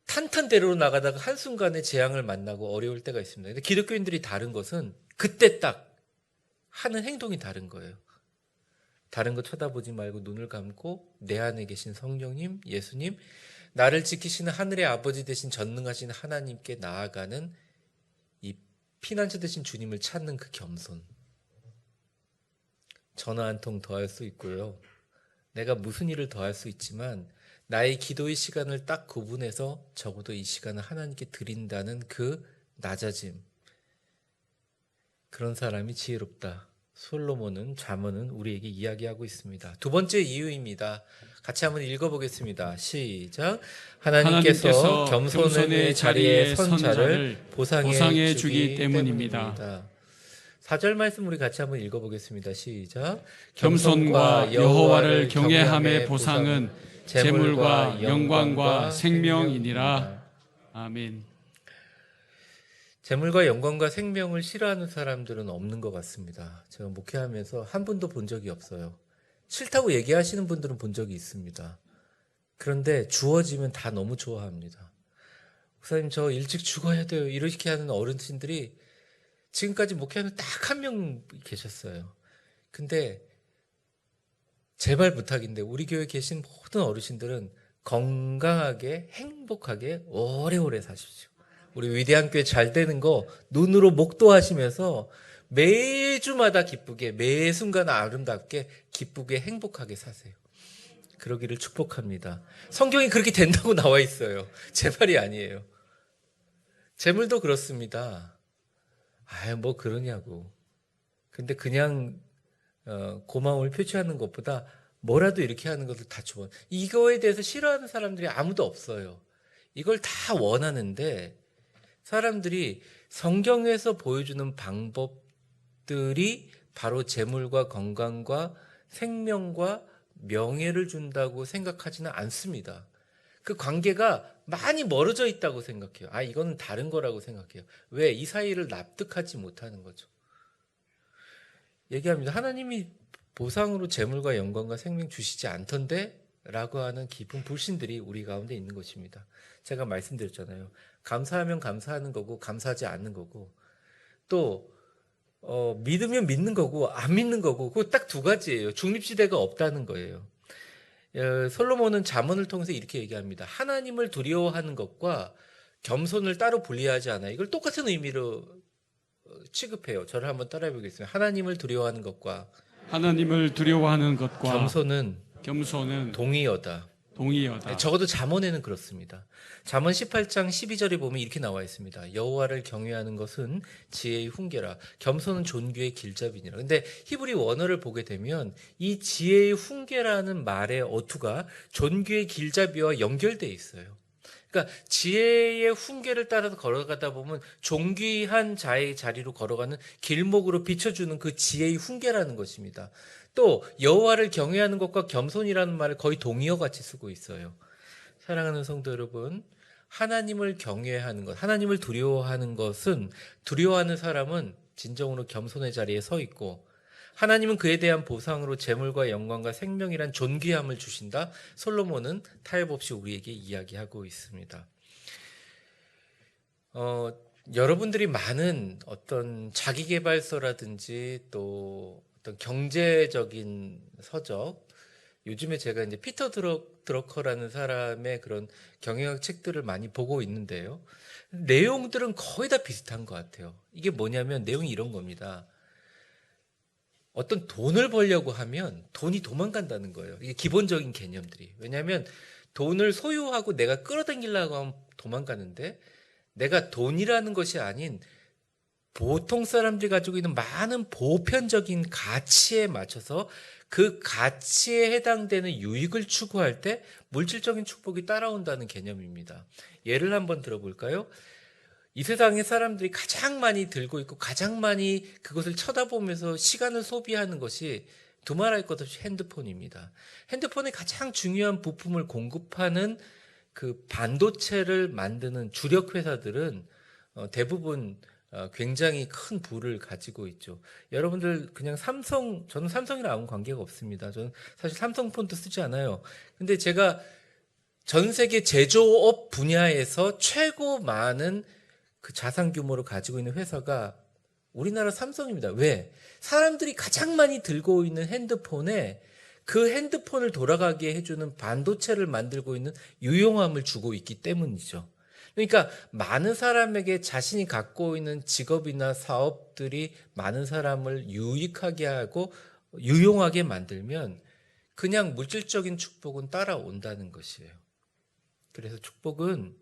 탄탄대로로 나가다가 한순간에 재앙을 만나고 어려울 때가 있습니다. 근데 기독교인들이 다른 것은 그때 딱 하는 행동이 다른 거예요. 다른 거 쳐다보지 말고 눈을 감고 내 안에 계신 성령님, 예수님, 나를 지키시는 하늘의 아버지 되신 전능하신 하나님께 나아가는 이 피난처 되신 주님을 찾는 그 겸손. 전화 한 통 더 할 수 있고요. 내가 무슨 일을 더 할 수 있지만 나의 기도의 시간을 딱 구분해서 적어도 이 시간을 하나님께 드린다는 그 낮아짐. 그런 사람이 지혜롭다. 솔로몬은 잠언은 우리에게 이야기하고 있습니다. 두 번째 이유입니다. 같이 한번 읽어보겠습니다. 시작. 하나님께서 겸손의 자리에 선 자를 보상해 주기 때문입니다. 4절 말씀 우리 같이 한번 읽어보겠습니다. 시작. 겸손과 여호와를 경외함의 보상은 재물과 영광과 생명이니라. 아멘. 재물과 영광과 생명을 싫어하는 사람들은 없는 것 같습니다. 제가 목회하면서 한 분도 본 적이 없어요. 싫다고 얘기하시는 분들은 본 적이 있습니다. 그런데 주어지면 다 너무 좋아합니다. 목사님 저 일찍 죽어야 돼요. 이렇게 하는 어르신들이 지금까지 목회하면 딱 한 명 계셨어요. 근데 제발 부탁인데 우리 교회에 계신 모든 어르신들은 건강하게 행복하게 오래오래 사십시오. 우리 위대한 교회 잘 되는 거 눈으로 목도하시면서 매주마다 기쁘게 매 순간 아름답게 기쁘게 행복하게 사세요. 그러기를 축복합니다. 성경이 그렇게 된다고 나와 있어요. 제 말이 아니에요. 재물도 그렇습니다. 뭐 그러냐고. 근데 그냥 고마움을 표시하는 것보다 뭐라도 이렇게 하는 것을 다 좋아. 이거에 대해서 싫어하는 사람들이 아무도 없어요. 이걸 다 원하는데 사람들이 성경에서 보여주는 방법들이 바로 재물과 건강과 생명과 명예를 준다고 생각하지는 않습니다. 그 관계가 많이 멀어져 있다고 생각해요. 이거는 다른 거라고 생각해요. 왜? 이 사이를 납득하지 못하는 거죠. 얘기합니다. 하나님이 보상으로 재물과 영광과 생명 주시지 않던데? 라고 하는 깊은 불신들이 우리 가운데 있는 것입니다. 제가 말씀드렸잖아요. 감사하면 감사하는 거고 감사하지 않는 거고 또 믿으면 믿는 거고 안 믿는 거고 그거 딱 두 가지예요. 중립지대가 없다는 거예요. 솔로몬은 잠언을 통해서 이렇게 얘기합니다. 하나님을 두려워하는 것과 겸손을 따로 분리하지 않아요. 이걸 똑같은 의미로 취급해요. 저를 한번 따라해 보겠습니다. 하나님을 두려워하는 것과 겸손은 동의어다. 적어도 잠언에는 그렇습니다. 잠언 18장 12절에 보면 이렇게 나와 있습니다. 여호와를 경외하는 것은 지혜의 훈계라. 겸손은 존귀의 길잡이니라. 근데 히브리 원어를 보게 되면 이 지혜의 훈계라는 말의 어투가 존귀의 길잡이와 연결되어 있어요. 그러니까 지혜의 훈계를 따라서 걸어가다 보면 존귀한 자의 자리로 걸어가는 길목으로 비춰주는 그 지혜의 훈계라는 것입니다. 또 여호와를 경외하는 것과 겸손이라는 말을 거의 동의어 같이 쓰고 있어요. 사랑하는 성도 여러분, 하나님을 경외하는 것, 하나님을 두려워하는 것은, 두려워하는 사람은 진정으로 겸손의 자리에 서 있고, 하나님은 그에 대한 보상으로 재물과 영광과 생명이란 존귀함을 주신다. 솔로몬은 타협 없이 우리에게 이야기하고 있습니다. 여러분들이 많은 어떤 자기계발서라든지 또 어떤 경제적인 서적, 요즘에 제가 이제 피터 드러커라는 사람의 그런 경영학 책들을 많이 보고 있는데요. 내용들은 거의 다 비슷한 것 같아요. 이게 뭐냐면 내용이 이런 겁니다. 어떤 돈을 벌려고 하면 돈이 도망간다는 거예요. 이게 기본적인 개념들이. 왜냐하면 돈을 소유하고 내가 끌어당기려고 하면 도망가는데, 내가 돈이라는 것이 아닌 보통 사람들이 가지고 있는 많은 보편적인 가치에 맞춰서 그 가치에 해당되는 유익을 추구할 때 물질적인 축복이 따라온다는 개념입니다. 예를 한번 들어볼까요? 이 세상에 사람들이 가장 많이 들고 있고 가장 많이 그것을 쳐다보면서 시간을 소비하는 것이 두말할 것 없이 핸드폰입니다. 핸드폰의 가장 중요한 부품을 공급하는 그 반도체를 만드는 주력 회사들은 대부분 굉장히 큰 부를 가지고 있죠. 여러분들 그냥 저는 삼성이랑 아무 관계가 없습니다. 저는 사실 삼성폰도 쓰지 않아요. 근데 제가 전 세계 제조업 분야에서 최고 많은 그 자산 규모를 가지고 있는 회사가 우리나라 삼성입니다. 왜? 사람들이 가장 많이 들고 있는 핸드폰에 그 핸드폰을 돌아가게 해주는 반도체를 만들고 있는 유용함을 주고 있기 때문이죠. 그러니까 많은 사람에게 자신이 갖고 있는 직업이나 사업들이 많은 사람을 유익하게 하고 유용하게 만들면 그냥 물질적인 축복은 따라온다는 것이에요. 그래서 축복은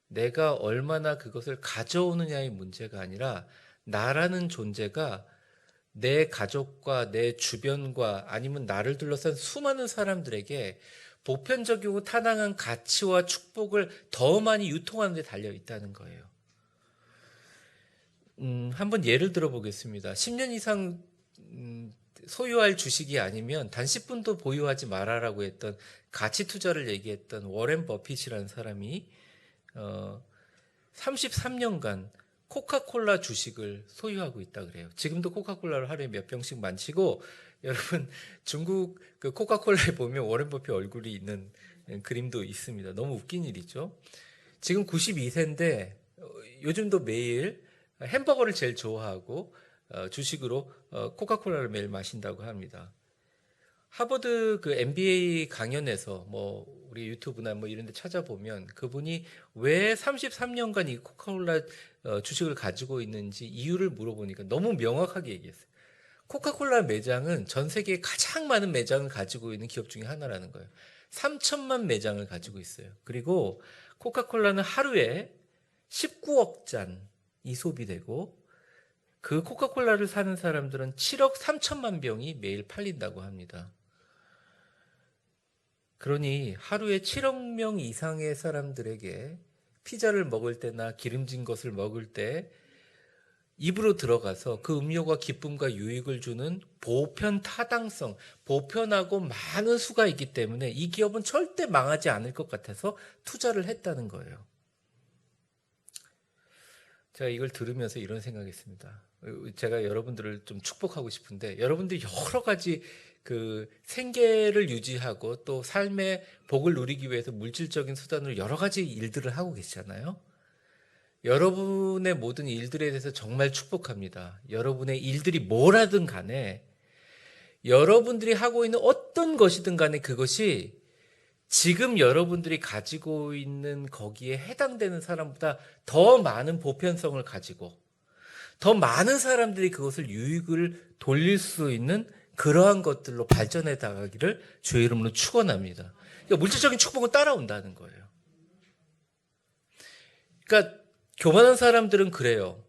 내가 얼마나 그것을 가져오느냐의 문제가 아니라 나라는 존재가 내 가족과 내 주변과 아니면 나를 둘러싼 수많은 사람들에게 보편적이고 타당한 가치와 축복을 더 많이 유통하는 데 달려 있다는 거예요. 한번 예를 들어보겠습니다. 10년 이상 소유할 주식이 아니면 단 10분도 보유하지 말아라고 했던 가치 투자를 얘기했던 워렌 버핏이라는 사람이 33년간 코카콜라 주식을 소유하고 있다 그래요. 지금도 코카콜라를 하루에 몇 병씩 마시고, 여러분 중국 그 코카콜라에 보면 워렌 버핏 얼굴이 있는 그림도 있습니다. 너무 웃긴 일이죠. 지금 92세인데 요즘도 매일 햄버거를 제일 좋아하고 주식으로 코카콜라를 매일 마신다고 합니다. 하버드 그 MBA 강연에서 뭐 우리 유튜브나 뭐 이런 데 찾아보면 그분이 왜 33년간 이 코카콜라 주식을 가지고 있는지 이유를 물어보니까 너무 명확하게 얘기했어요. 코카콜라 매장은 전 세계에 가장 많은 매장을 가지고 있는 기업 중에 하나라는 거예요. 3천만 매장을 가지고 있어요. 그리고 코카콜라는 하루에 19억 잔이 소비되고, 그 코카콜라를 사는 사람들은 7억 3천만 병이 매일 팔린다고 합니다. 그러니 하루에 7억 명 이상의 사람들에게 피자를 먹을 때나 기름진 것을 먹을 때 입으로 들어가서 그 음료가 기쁨과 유익을 주는 보편 타당성, 보편하고 많은 수가 있기 때문에 이 기업은 절대 망하지 않을 것 같아서 투자를 했다는 거예요. 제가 이걸 들으면서 이런 생각했습니다. 제가 여러분들을 좀 축복하고 싶은데, 여러분들이 여러 가지 그 생계를 유지하고 또 삶의 복을 누리기 위해서 물질적인 수단으로 여러 가지 일들을 하고 계시잖아요. 여러분의 모든 일들에 대해서 정말 축복합니다. 여러분의 일들이 뭐라든 간에, 여러분들이 하고 있는 어떤 것이든 간에 그것이 지금 여러분들이 가지고 있는 거기에 해당되는 사람보다 더 많은 보편성을 가지고 더 많은 사람들이 그것을 유익을 돌릴 수 있는 그러한 것들로 발전해 나가기를 주의 이름으로 축원합니다. 그러니까 물질적인 축복은 따라온다는 거예요. 그러니까 교만한 사람들은 그래요.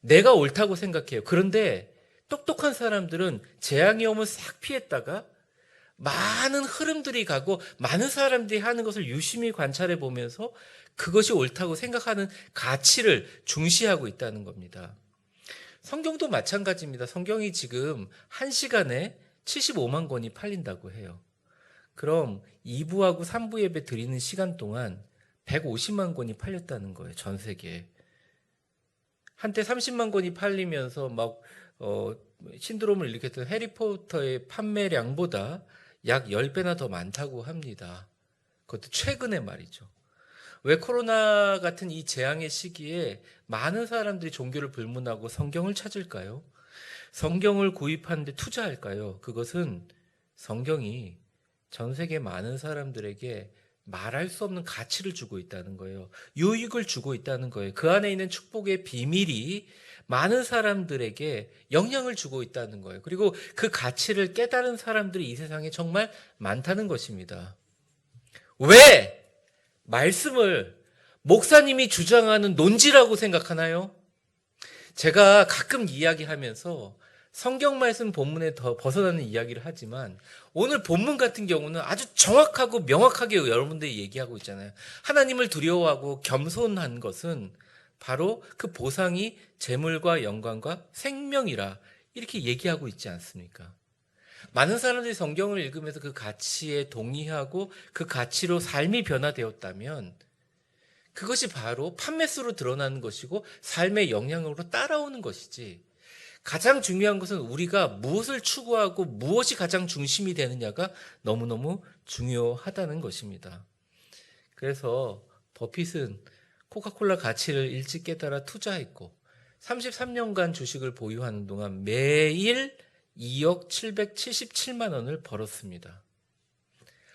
내가 옳다고 생각해요. 그런데 똑똑한 사람들은 재앙이 오면 싹 피했다가 많은 흐름들이 가고 많은 사람들이 하는 것을 유심히 관찰해 보면서 그것이 옳다고 생각하는 가치를 중시하고 있다는 겁니다. 성경도 마찬가지입니다. 성경이 지금 1시간에 75만 권이 팔린다고 해요. 그럼 2부하고 3부 예배 드리는 시간 동안 150만 권이 팔렸다는 거예요. 전 세계에. 한때 30만 권이 팔리면서 막 신드롬을 일으켰던 해리포터의 판매량보다 약 10배나 더 많다고 합니다. 그것도 최근에 말이죠. 왜 코로나 같은 이 재앙의 시기에 많은 사람들이 종교를 불문하고 성경을 찾을까요? 성경을 구입하는 데 투자할까요? 그것은 성경이 전 세계 많은 사람들에게 말할 수 없는 가치를 주고 있다는 거예요. 유익을 주고 있다는 거예요. 그 안에 있는 축복의 비밀이 많은 사람들에게 영향을 주고 있다는 거예요. 그리고 그 가치를 깨달은 사람들이 이 세상에 정말 많다는 것입니다. 왜 말씀을 목사님이 주장하는 논지라고 생각하나요? 제가 가끔 이야기하면서 성경 말씀 본문에 더 벗어나는 이야기를 하지만 오늘 본문 같은 경우는 아주 정확하고 명확하게 여러분들이 얘기하고 있잖아요. 하나님을 두려워하고 겸손한 것은 바로 그 보상이 재물과 영광과 생명이라 이렇게 얘기하고 있지 않습니까? 많은 사람들이 성경을 읽으면서 그 가치에 동의하고 그 가치로 삶이 변화되었다면 그것이 바로 판매수로 드러나는 것이고 삶의 영향으로 따라오는 것이지, 가장 중요한 것은 우리가 무엇을 추구하고 무엇이 가장 중심이 되느냐가 너무너무 중요하다는 것입니다. 그래서 버핏은 코카콜라 가치를 일찍 깨달아 투자했고 33년간 주식을 보유하는 동안 매일 2억 777만 원을 벌었습니다.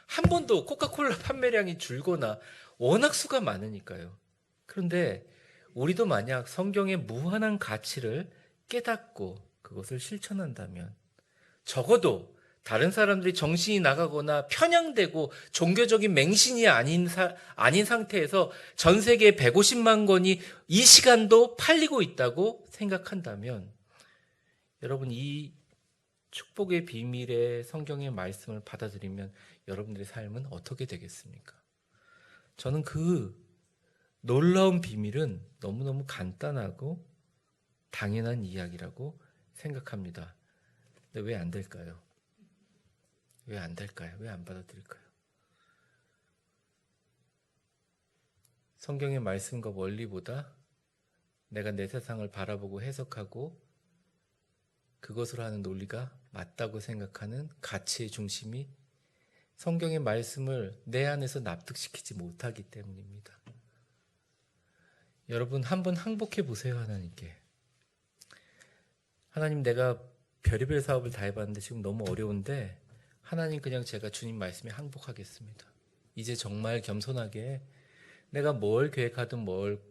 한 번도 코카콜라 판매량이 줄거나 워낙 수가 많으니까요. 그런데 우리도 만약 성경의 무한한 가치를 깨닫고 그것을 실천한다면 적어도 다른 사람들이 정신이 나가거나 편향되고 종교적인 맹신이 아닌 상태에서 전 세계에 150만 권이 이 시간도 팔리고 있다고 생각한다면 여러분, 이 축복의 비밀의 성경의 말씀을 받아들이면 여러분들의 삶은 어떻게 되겠습니까? 저는 그 놀라운 비밀은 너무너무 간단하고 당연한 이야기라고 생각합니다. 근데 왜 안 될까요? 왜 안 될까요? 왜 안 받아들일까요? 성경의 말씀과 원리보다 내가 내 세상을 바라보고 해석하고 그것으로 하는 논리가 맞다고 생각하는 가치의 중심이 성경의 말씀을 내 안에서 납득시키지 못하기 때문입니다. 여러분, 한번 항복해 보세요. 하나님께. 하나님, 내가 별의별 사업을 다 해봤는데 지금 너무 어려운데 하나님, 그냥 제가 주님 말씀에 항복하겠습니다. 이제 정말 겸손하게 내가 뭘 계획하든 뭘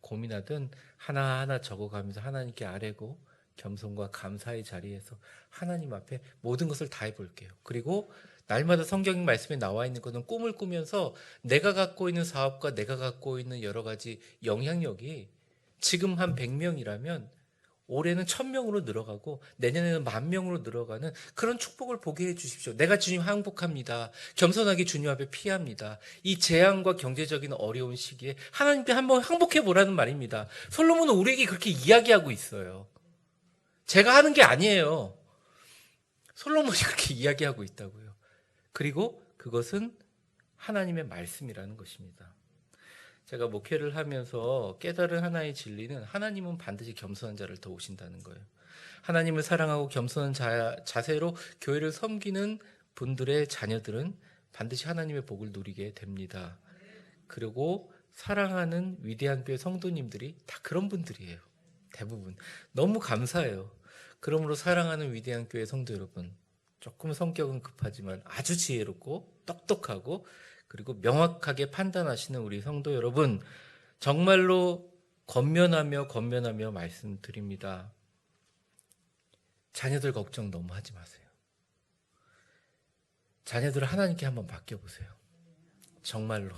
고민하든 하나하나 적어가면서 하나님께 아뢰고 겸손과 감사의 자리에서 하나님 앞에 모든 것을 다 해볼게요. 그리고 날마다 성경 말씀에 나와 있는 것은 꿈을 꾸면서 내가 갖고 있는 사업과 내가 갖고 있는 여러 가지 영향력이 지금 한 100명이라면 올해는 1000명으로 늘어가고 내년에는 10,000명으로 늘어가는 그런 축복을 보게 해주십시오. 내가 주님 항복합니다. 겸손하게 주님 앞에 피합니다. 이 재앙과 경제적인 어려운 시기에 하나님께 한번 항복해보라는 말입니다. 솔로몬은 우리에게 그렇게 이야기하고 있어요. 제가 하는 게 아니에요. 솔로몬이 그렇게 이야기하고 있다고요. 그리고 그것은 하나님의 말씀이라는 것입니다. 제가 목회를 하면서 깨달은 하나의 진리는 하나님은 반드시 겸손한 자를 도우신다는 거예요. 하나님을 사랑하고 겸손한 자세로 교회를 섬기는 분들의 자녀들은 반드시 하나님의 복을 누리게 됩니다. 그리고 사랑하는 위대한 교회 성도님들이 다 그런 분들이에요. 대부분. 너무 감사해요. 그러므로 사랑하는 위대한 교회 성도 여러분, 조금 성격은 급하지만 아주 지혜롭고 똑똑하고 그리고 명확하게 판단하시는 우리 성도 여러분, 정말로 권면하며 말씀드립니다. 자녀들 걱정 너무 하지 마세요. 자녀들을 하나님께 한번 맡겨보세요. 정말로.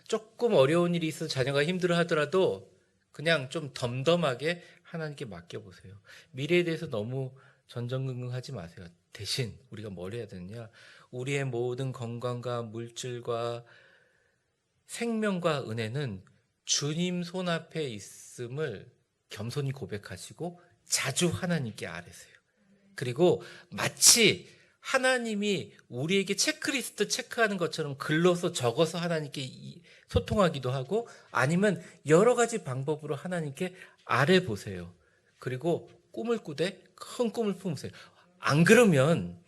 조금 어려운 일이 있어 자녀가 힘들어 하더라도 그냥 좀 덤덤하게 하나님께 맡겨보세요. 미래에 대해서 너무 전전긍긍하지 마세요. 대신 우리가 뭘 해야 되느냐? 우리의 모든 건강과 물질과 생명과 은혜는 주님 손 앞에 있음을 겸손히 고백하시고 자주 하나님께 아뢰세요. 그리고 마치 하나님이 우리에게 체크리스트 체크하는 것처럼 글로서 적어서 하나님께 소통하기도 하고, 아니면 여러 가지 방법으로 하나님께 아뢰 보세요. 그리고 꿈을 꾸되 큰 꿈을 품으세요. 안 그러면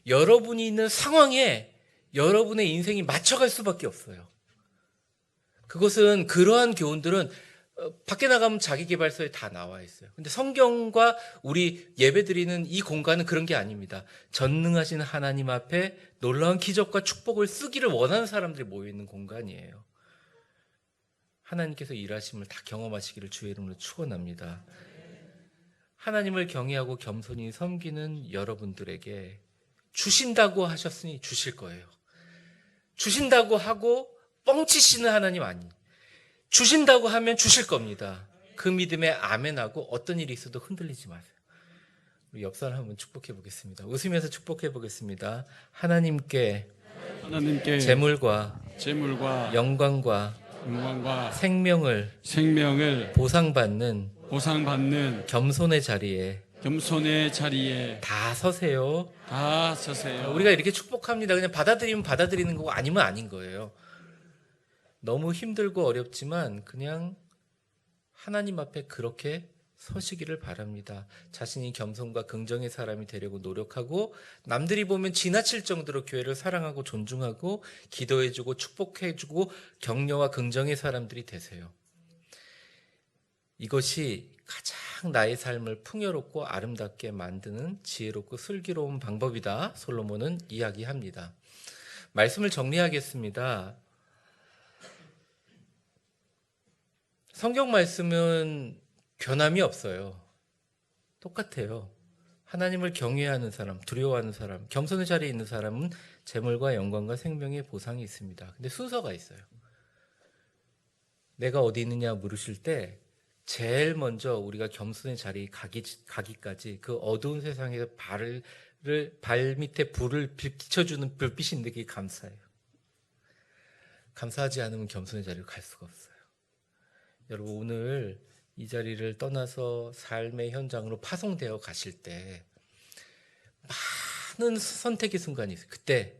여러분이 있는 상황에 여러분의 인생이 맞춰갈 수밖에 없어요. 그것은, 그러한 교훈들은 밖에 나가면 자기계발서에 다 나와 있어요. 근데 성경과 우리 예배드리는 이 공간은 그런 게 아닙니다. 전능하신 하나님 앞에 놀라운 기적과 축복을 쓰기를 원하는 사람들이 모여있는 공간이에요. 하나님께서 일하심을 다 경험하시기를 주의 이름으로 축원합니다. 하나님을 경외하고 겸손히 섬기는 여러분들에게 주신다고 하셨으니 주실 거예요. 주신다고 하고 뻥치시는 하나님 아니. 주신다고 하면 주실 겁니다. 그 믿음에 아멘하고 어떤 일이 있어도 흔들리지 마세요. 우리 옆 사람 한번 축복해 보겠습니다. 웃으면서 축복해 보겠습니다. 하나님께 재물과 영광과 생명을 보상받는 겸손의 자리에 다 서세요. 우리가 이렇게 축복합니다. 그냥 받아들이면 받아들이는 거고 아니면 아닌 거예요. 너무 힘들고 어렵지만 그냥 하나님 앞에 그렇게 서시기를 바랍니다. 자신이 겸손과 긍정의 사람이 되려고 노력하고, 남들이 보면 지나칠 정도로 교회를 사랑하고 존중하고 기도해주고 축복해주고 격려와 긍정의 사람들이 되세요. 이것이 가장 나의 삶을 풍요롭고 아름답게 만드는 지혜롭고 슬기로운 방법이다, 솔로몬은 이야기합니다. 말씀을 정리하겠습니다. 성경 말씀은 변함이 없어요. 똑같아요. 하나님을 경외하는 사람, 두려워하는 사람, 겸손의 자리에 있는 사람은 재물과 영광과 생명의 보상이 있습니다. 근데 순서가 있어요. 내가 어디 있느냐 물으실 때 제일 먼저 우리가 겸손의 자리에 가기까지 그 어두운 세상에서 발 밑에 불을 비춰주는 불빛인데 그게 감사예요. 감사하지 않으면 겸손의 자리로 갈 수가 없어요. 여러분, 오늘 이 자리를 떠나서 삶의 현장으로 파송되어 가실 때 많은 선택의 순간이 있어요. 그때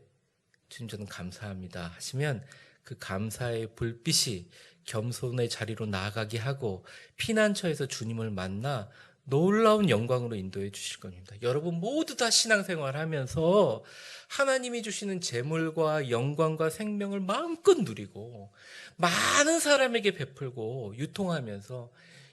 주님 저는 감사합니다 하시면 그 감사의 불빛이 겸손의 자리로 나아가게 하고 피난처에서 주님을 만나 놀라운 영광으로 인도해 주실 겁니다. 여러분 모두 다 신앙생활 하면서 하나님이 주시는 재물과 영광과 생명을 마음껏 누리고 많은 사람에게 베풀고 유통하면서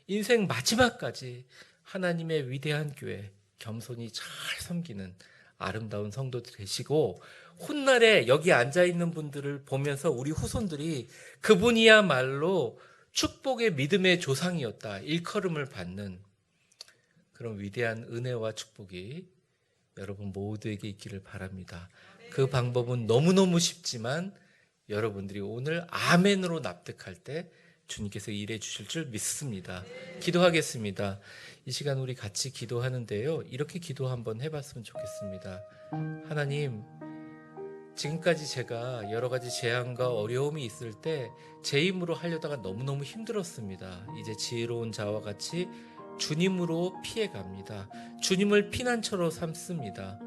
인생 마지막까지 하나님의 위대한 교회 겸손히 잘 섬기는 아름다운 성도들 되시고, 훗날에 여기 앉아있는 분들을 보면서 우리 후손들이 그분이야말로 축복의 믿음의 조상이었다 일컬음을 받는 그런 위대한 은혜와 축복이 여러분 모두에게 있기를 바랍니다. 그 방법은 너무너무 쉽지만 여러분들이 오늘 아멘으로 납득할 때 주님께서 일해 주실 줄 믿습니다. 기도하겠습니다. 이 시간 우리 같이 기도하는데요, 이렇게 기도 한번 해봤으면 좋겠습니다. 하나님, 지금까지 제가 여러 가지 재앙과 어려움이 있을 때 제 힘으로 하려다가 너무너무 힘들었습니다. 이제 지혜로운 자와 같이 주님으로 피해갑니다. 주님을 피난처로 삼습니다.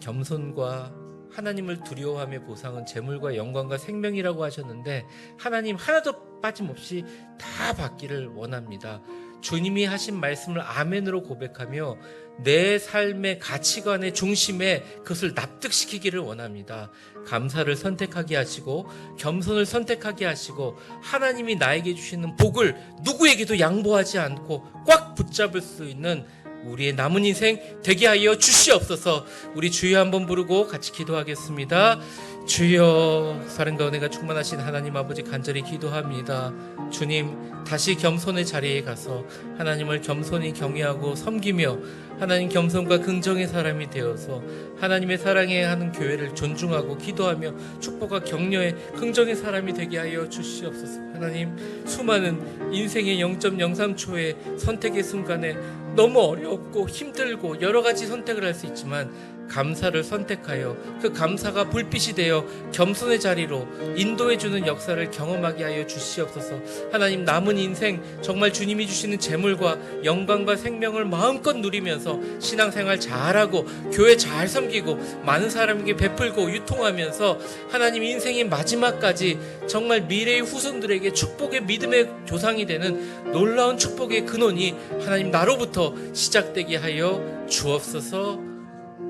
겸손과 하나님을 두려워함의 보상은 재물과 영광과 생명이라고 하셨는데 하나님 하나도 빠짐없이 다 받기를 원합니다. 주님이 하신 말씀을 아멘으로 고백하며 내 삶의 가치관의 중심에 그것을 납득시키기를 원합니다. 감사를 선택하게 하시고 겸손을 선택하게 하시고 하나님이 나에게 주시는 복을 누구에게도 양보하지 않고 꽉 붙잡을 수 있는 우리의 남은 인생 되게 하여 주시옵소서. 우리 주여 한번 부르고 같이 기도하겠습니다. 주여, 사랑과 은혜가 충만하신 하나님 아버지 간절히 기도합니다. 주님, 다시 겸손의 자리에 가서 하나님을 겸손히 경외하고 섬기며 하나님 겸손과 긍정의 사람이 되어서 하나님의 사랑에 하는 교회를 존중하고 기도하며 축복과 격려의 긍정의 사람이 되게 하여 주시옵소서. 하나님, 수많은 인생의 0.03초의 선택의 순간에 너무 어렵고 힘들고 여러 가지 선택을 할 수 있지만 감사를 선택하여 그 감사가 불빛이 되어 겸손의 자리로 인도해주는 역사를 경험하게 하여 주시옵소서. 하나님, 남은 인생 정말 주님이 주시는 재물과 영광과 생명을 마음껏 누리면서 신앙생활 잘하고 교회 잘 섬기고 많은 사람에게 베풀고 유통하면서 하나님 인생의 마지막까지 정말 미래의 후손들에게 축복의 믿음의 조상이 되는 놀라운 축복의 근원이 하나님 나로부터 시작되게 하여 주옵소서.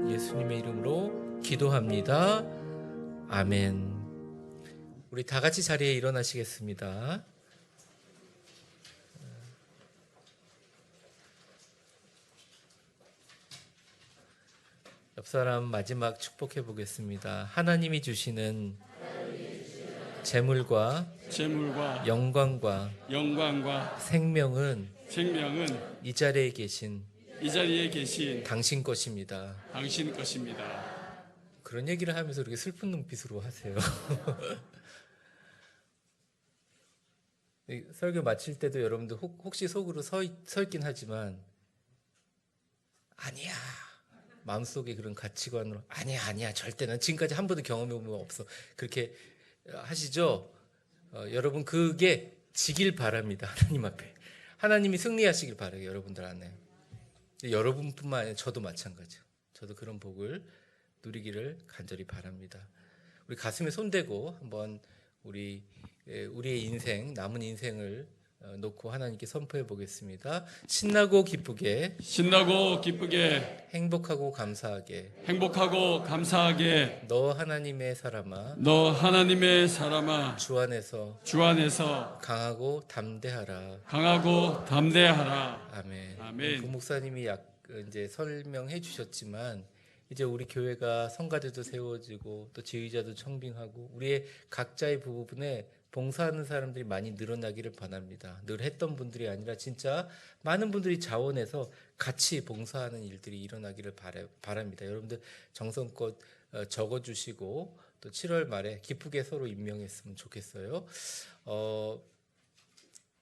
예수님의 이름으로 기도합니다. 아멘. 우리 다 같이 자리에 일어나시겠습니다. 옆 사람 마지막 축복해 보겠습니다. 하나님이 주시는 재물과 영광과 생명은 이 자리에 계신 당신 것입니다. 당신 것입니다. 그런 얘기를 하면서 이렇게 슬픈 눈빛으로 하세요. 설교 마칠 때도 여러분들 혹시 속으로 서 있긴 하지만 아니야, 마음속에 그런 가치관으로 아니야 절대 난 지금까지 한 번도 경험해본 거 없어, 그렇게 하시죠? 여러분 그게 지길 바랍니다. 하나님 앞에 하나님이 승리하시길 바라요, 여러분들 안에. 여러분뿐만 아니라 저도 마찬가지요. 저도 그런 복을 누리기를 간절히 바랍니다. 우리 가슴에 손대고 한번 우리의 인생, 남은 인생을 놓고 하나님께 선포해 보겠습니다. 신나고 기쁘게 행복하고 감사하게 너 하나님의 사람아 주 안에서 강하고 담대하라. 아멘. 그 목사님이 이제 설명해 주셨지만 이제 우리 교회가 성가대도 세워지고 또 지휘자도 청빙하고 우리의 각자의 부분에 봉사하는 사람들이 많이 늘어나기를 바랍니다. 늘 했던 분들이 아니라 진짜 많은 분들이 자원해서 같이 봉사하는 일들이 일어나기를 바랍니다. 여러분들 정성껏 적어주시고 또 7월 말에 기쁘게 서로 임명했으면 좋겠어요.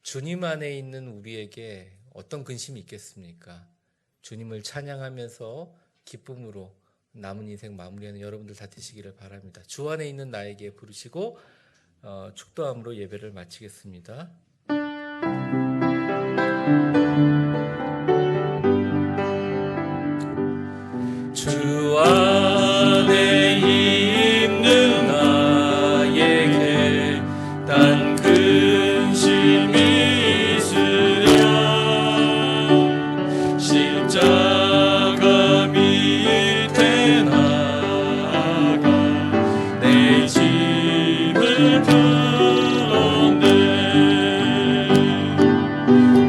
주님 안에 있는 우리에게 어떤 근심이 있겠습니까? 주님을 찬양하면서 기쁨으로 남은 인생 마무리하는 여러분들 다 되시기를 바랍니다. 주 안에 있는 나에게 부르시고 축도함으로 예배를 마치겠습니다. 주 안에 있는 나에게 단 근심이 있으랴 십자가 밑에 나가 내 짐을 풀었네.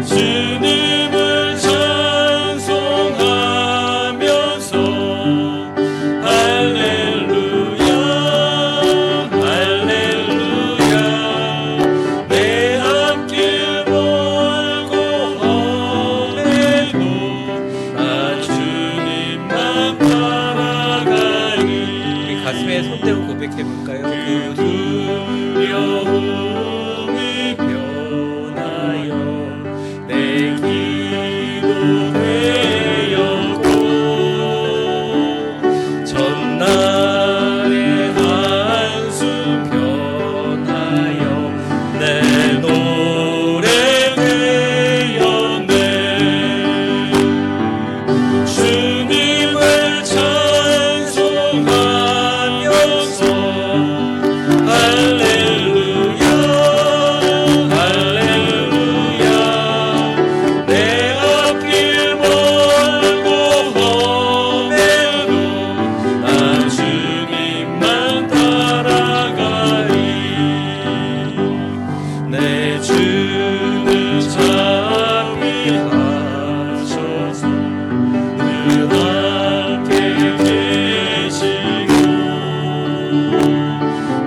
주님을 찬송하면서 할렐루야 할렐루야 내 앞길 멀고 험해도 나 주님만 따라가리. 우리 가슴에 손대고 고백해 볼까요? 그 두려움이 변하여 내 기도 되었고 전날의 한숨 변하여 내 노래 되었네. 주님을 찬송하면서 할렐루야 할렐루야 내 앞길 멀고 험해도 나 주님만 따라가리. 내 주는 자비하셔서 늘 함께 계시고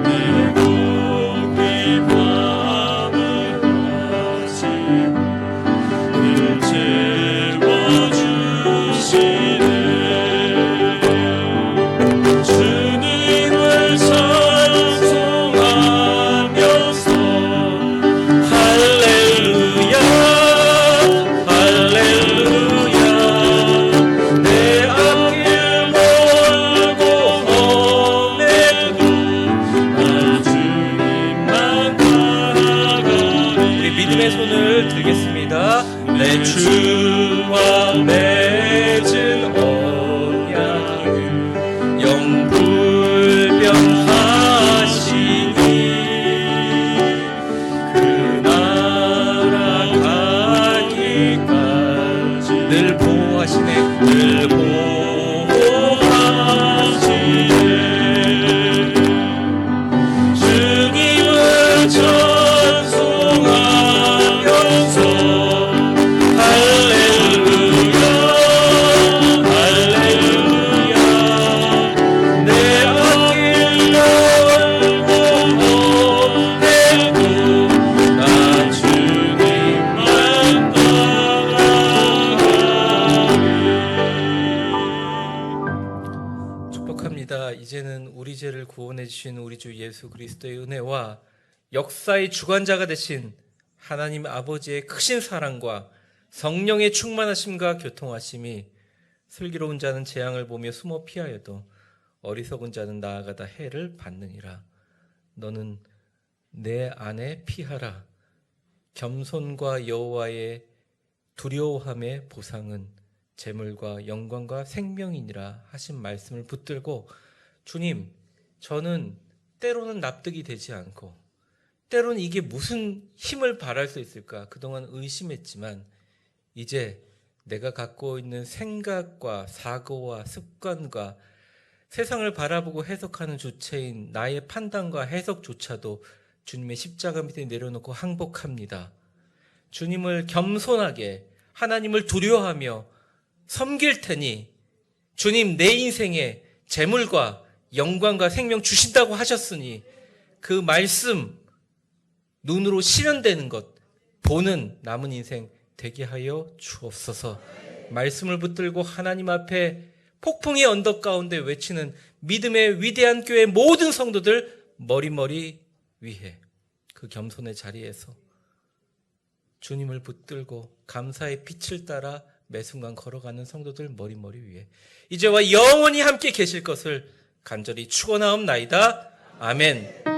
내 고귀 밤을 하시고 늘 채워주시네. 주님을 찬송하면서 할렐루야 믿음의 손을 들겠습니다. 내 주와 맺은 언약을 영불변하시니 그 나라 가기까지 늘 보호하시네. 늘 보호하시네. 주님을 찬송하면서 할렐루야 할렐루야 내 앞길 넓고 험해도 나 주님만 따라가리. 축복합니다. 이제는 우리 죄를 구원해 주신 우리 주 예수 그리스도의 은혜와 역사의 주관자가 되신 하나님 아버지의 크신 사랑과 성령의 충만하심과 교통하심이 슬기로운 자는 재앙을 보며 숨어 피하여도 어리석은 자는 나아가다 해를 받느니라. 너는 내 안에 피하라. 겸손과 여호와의 두려워함의 보상은 재물과 영광과 생명이니라 하신 말씀을 붙들고, 주님, 저는 때로는 납득이 되지 않고 때로는 이게 무슨 힘을 발할 수 있을까 그동안 의심했지만, 이제 내가 갖고 있는 생각과 사고와 습관과 세상을 바라보고 해석하는 주체인 나의 판단과 해석조차도 주님의 십자가 밑에 내려놓고 항복합니다. 주님을 겸손하게 하나님을 두려워하며 섬길 테니 주님 내 인생에 재물과 영광과 생명 주신다고 하셨으니 그 말씀 눈으로 실현되는 것 보는 남은 인생 되게 하여 주옵소서. 말씀을 붙들고 하나님 앞에 폭풍의 언덕 가운데 외치는 믿음의 위대한 교회 모든 성도들 머리머리 위에 그 겸손의 자리에서 주님을 붙들고 감사의 빛을 따라 매 순간 걸어가는 성도들 머리머리 위에 이제와 영원히 함께 계실 것을 간절히 축원하옵나이다. 아멘.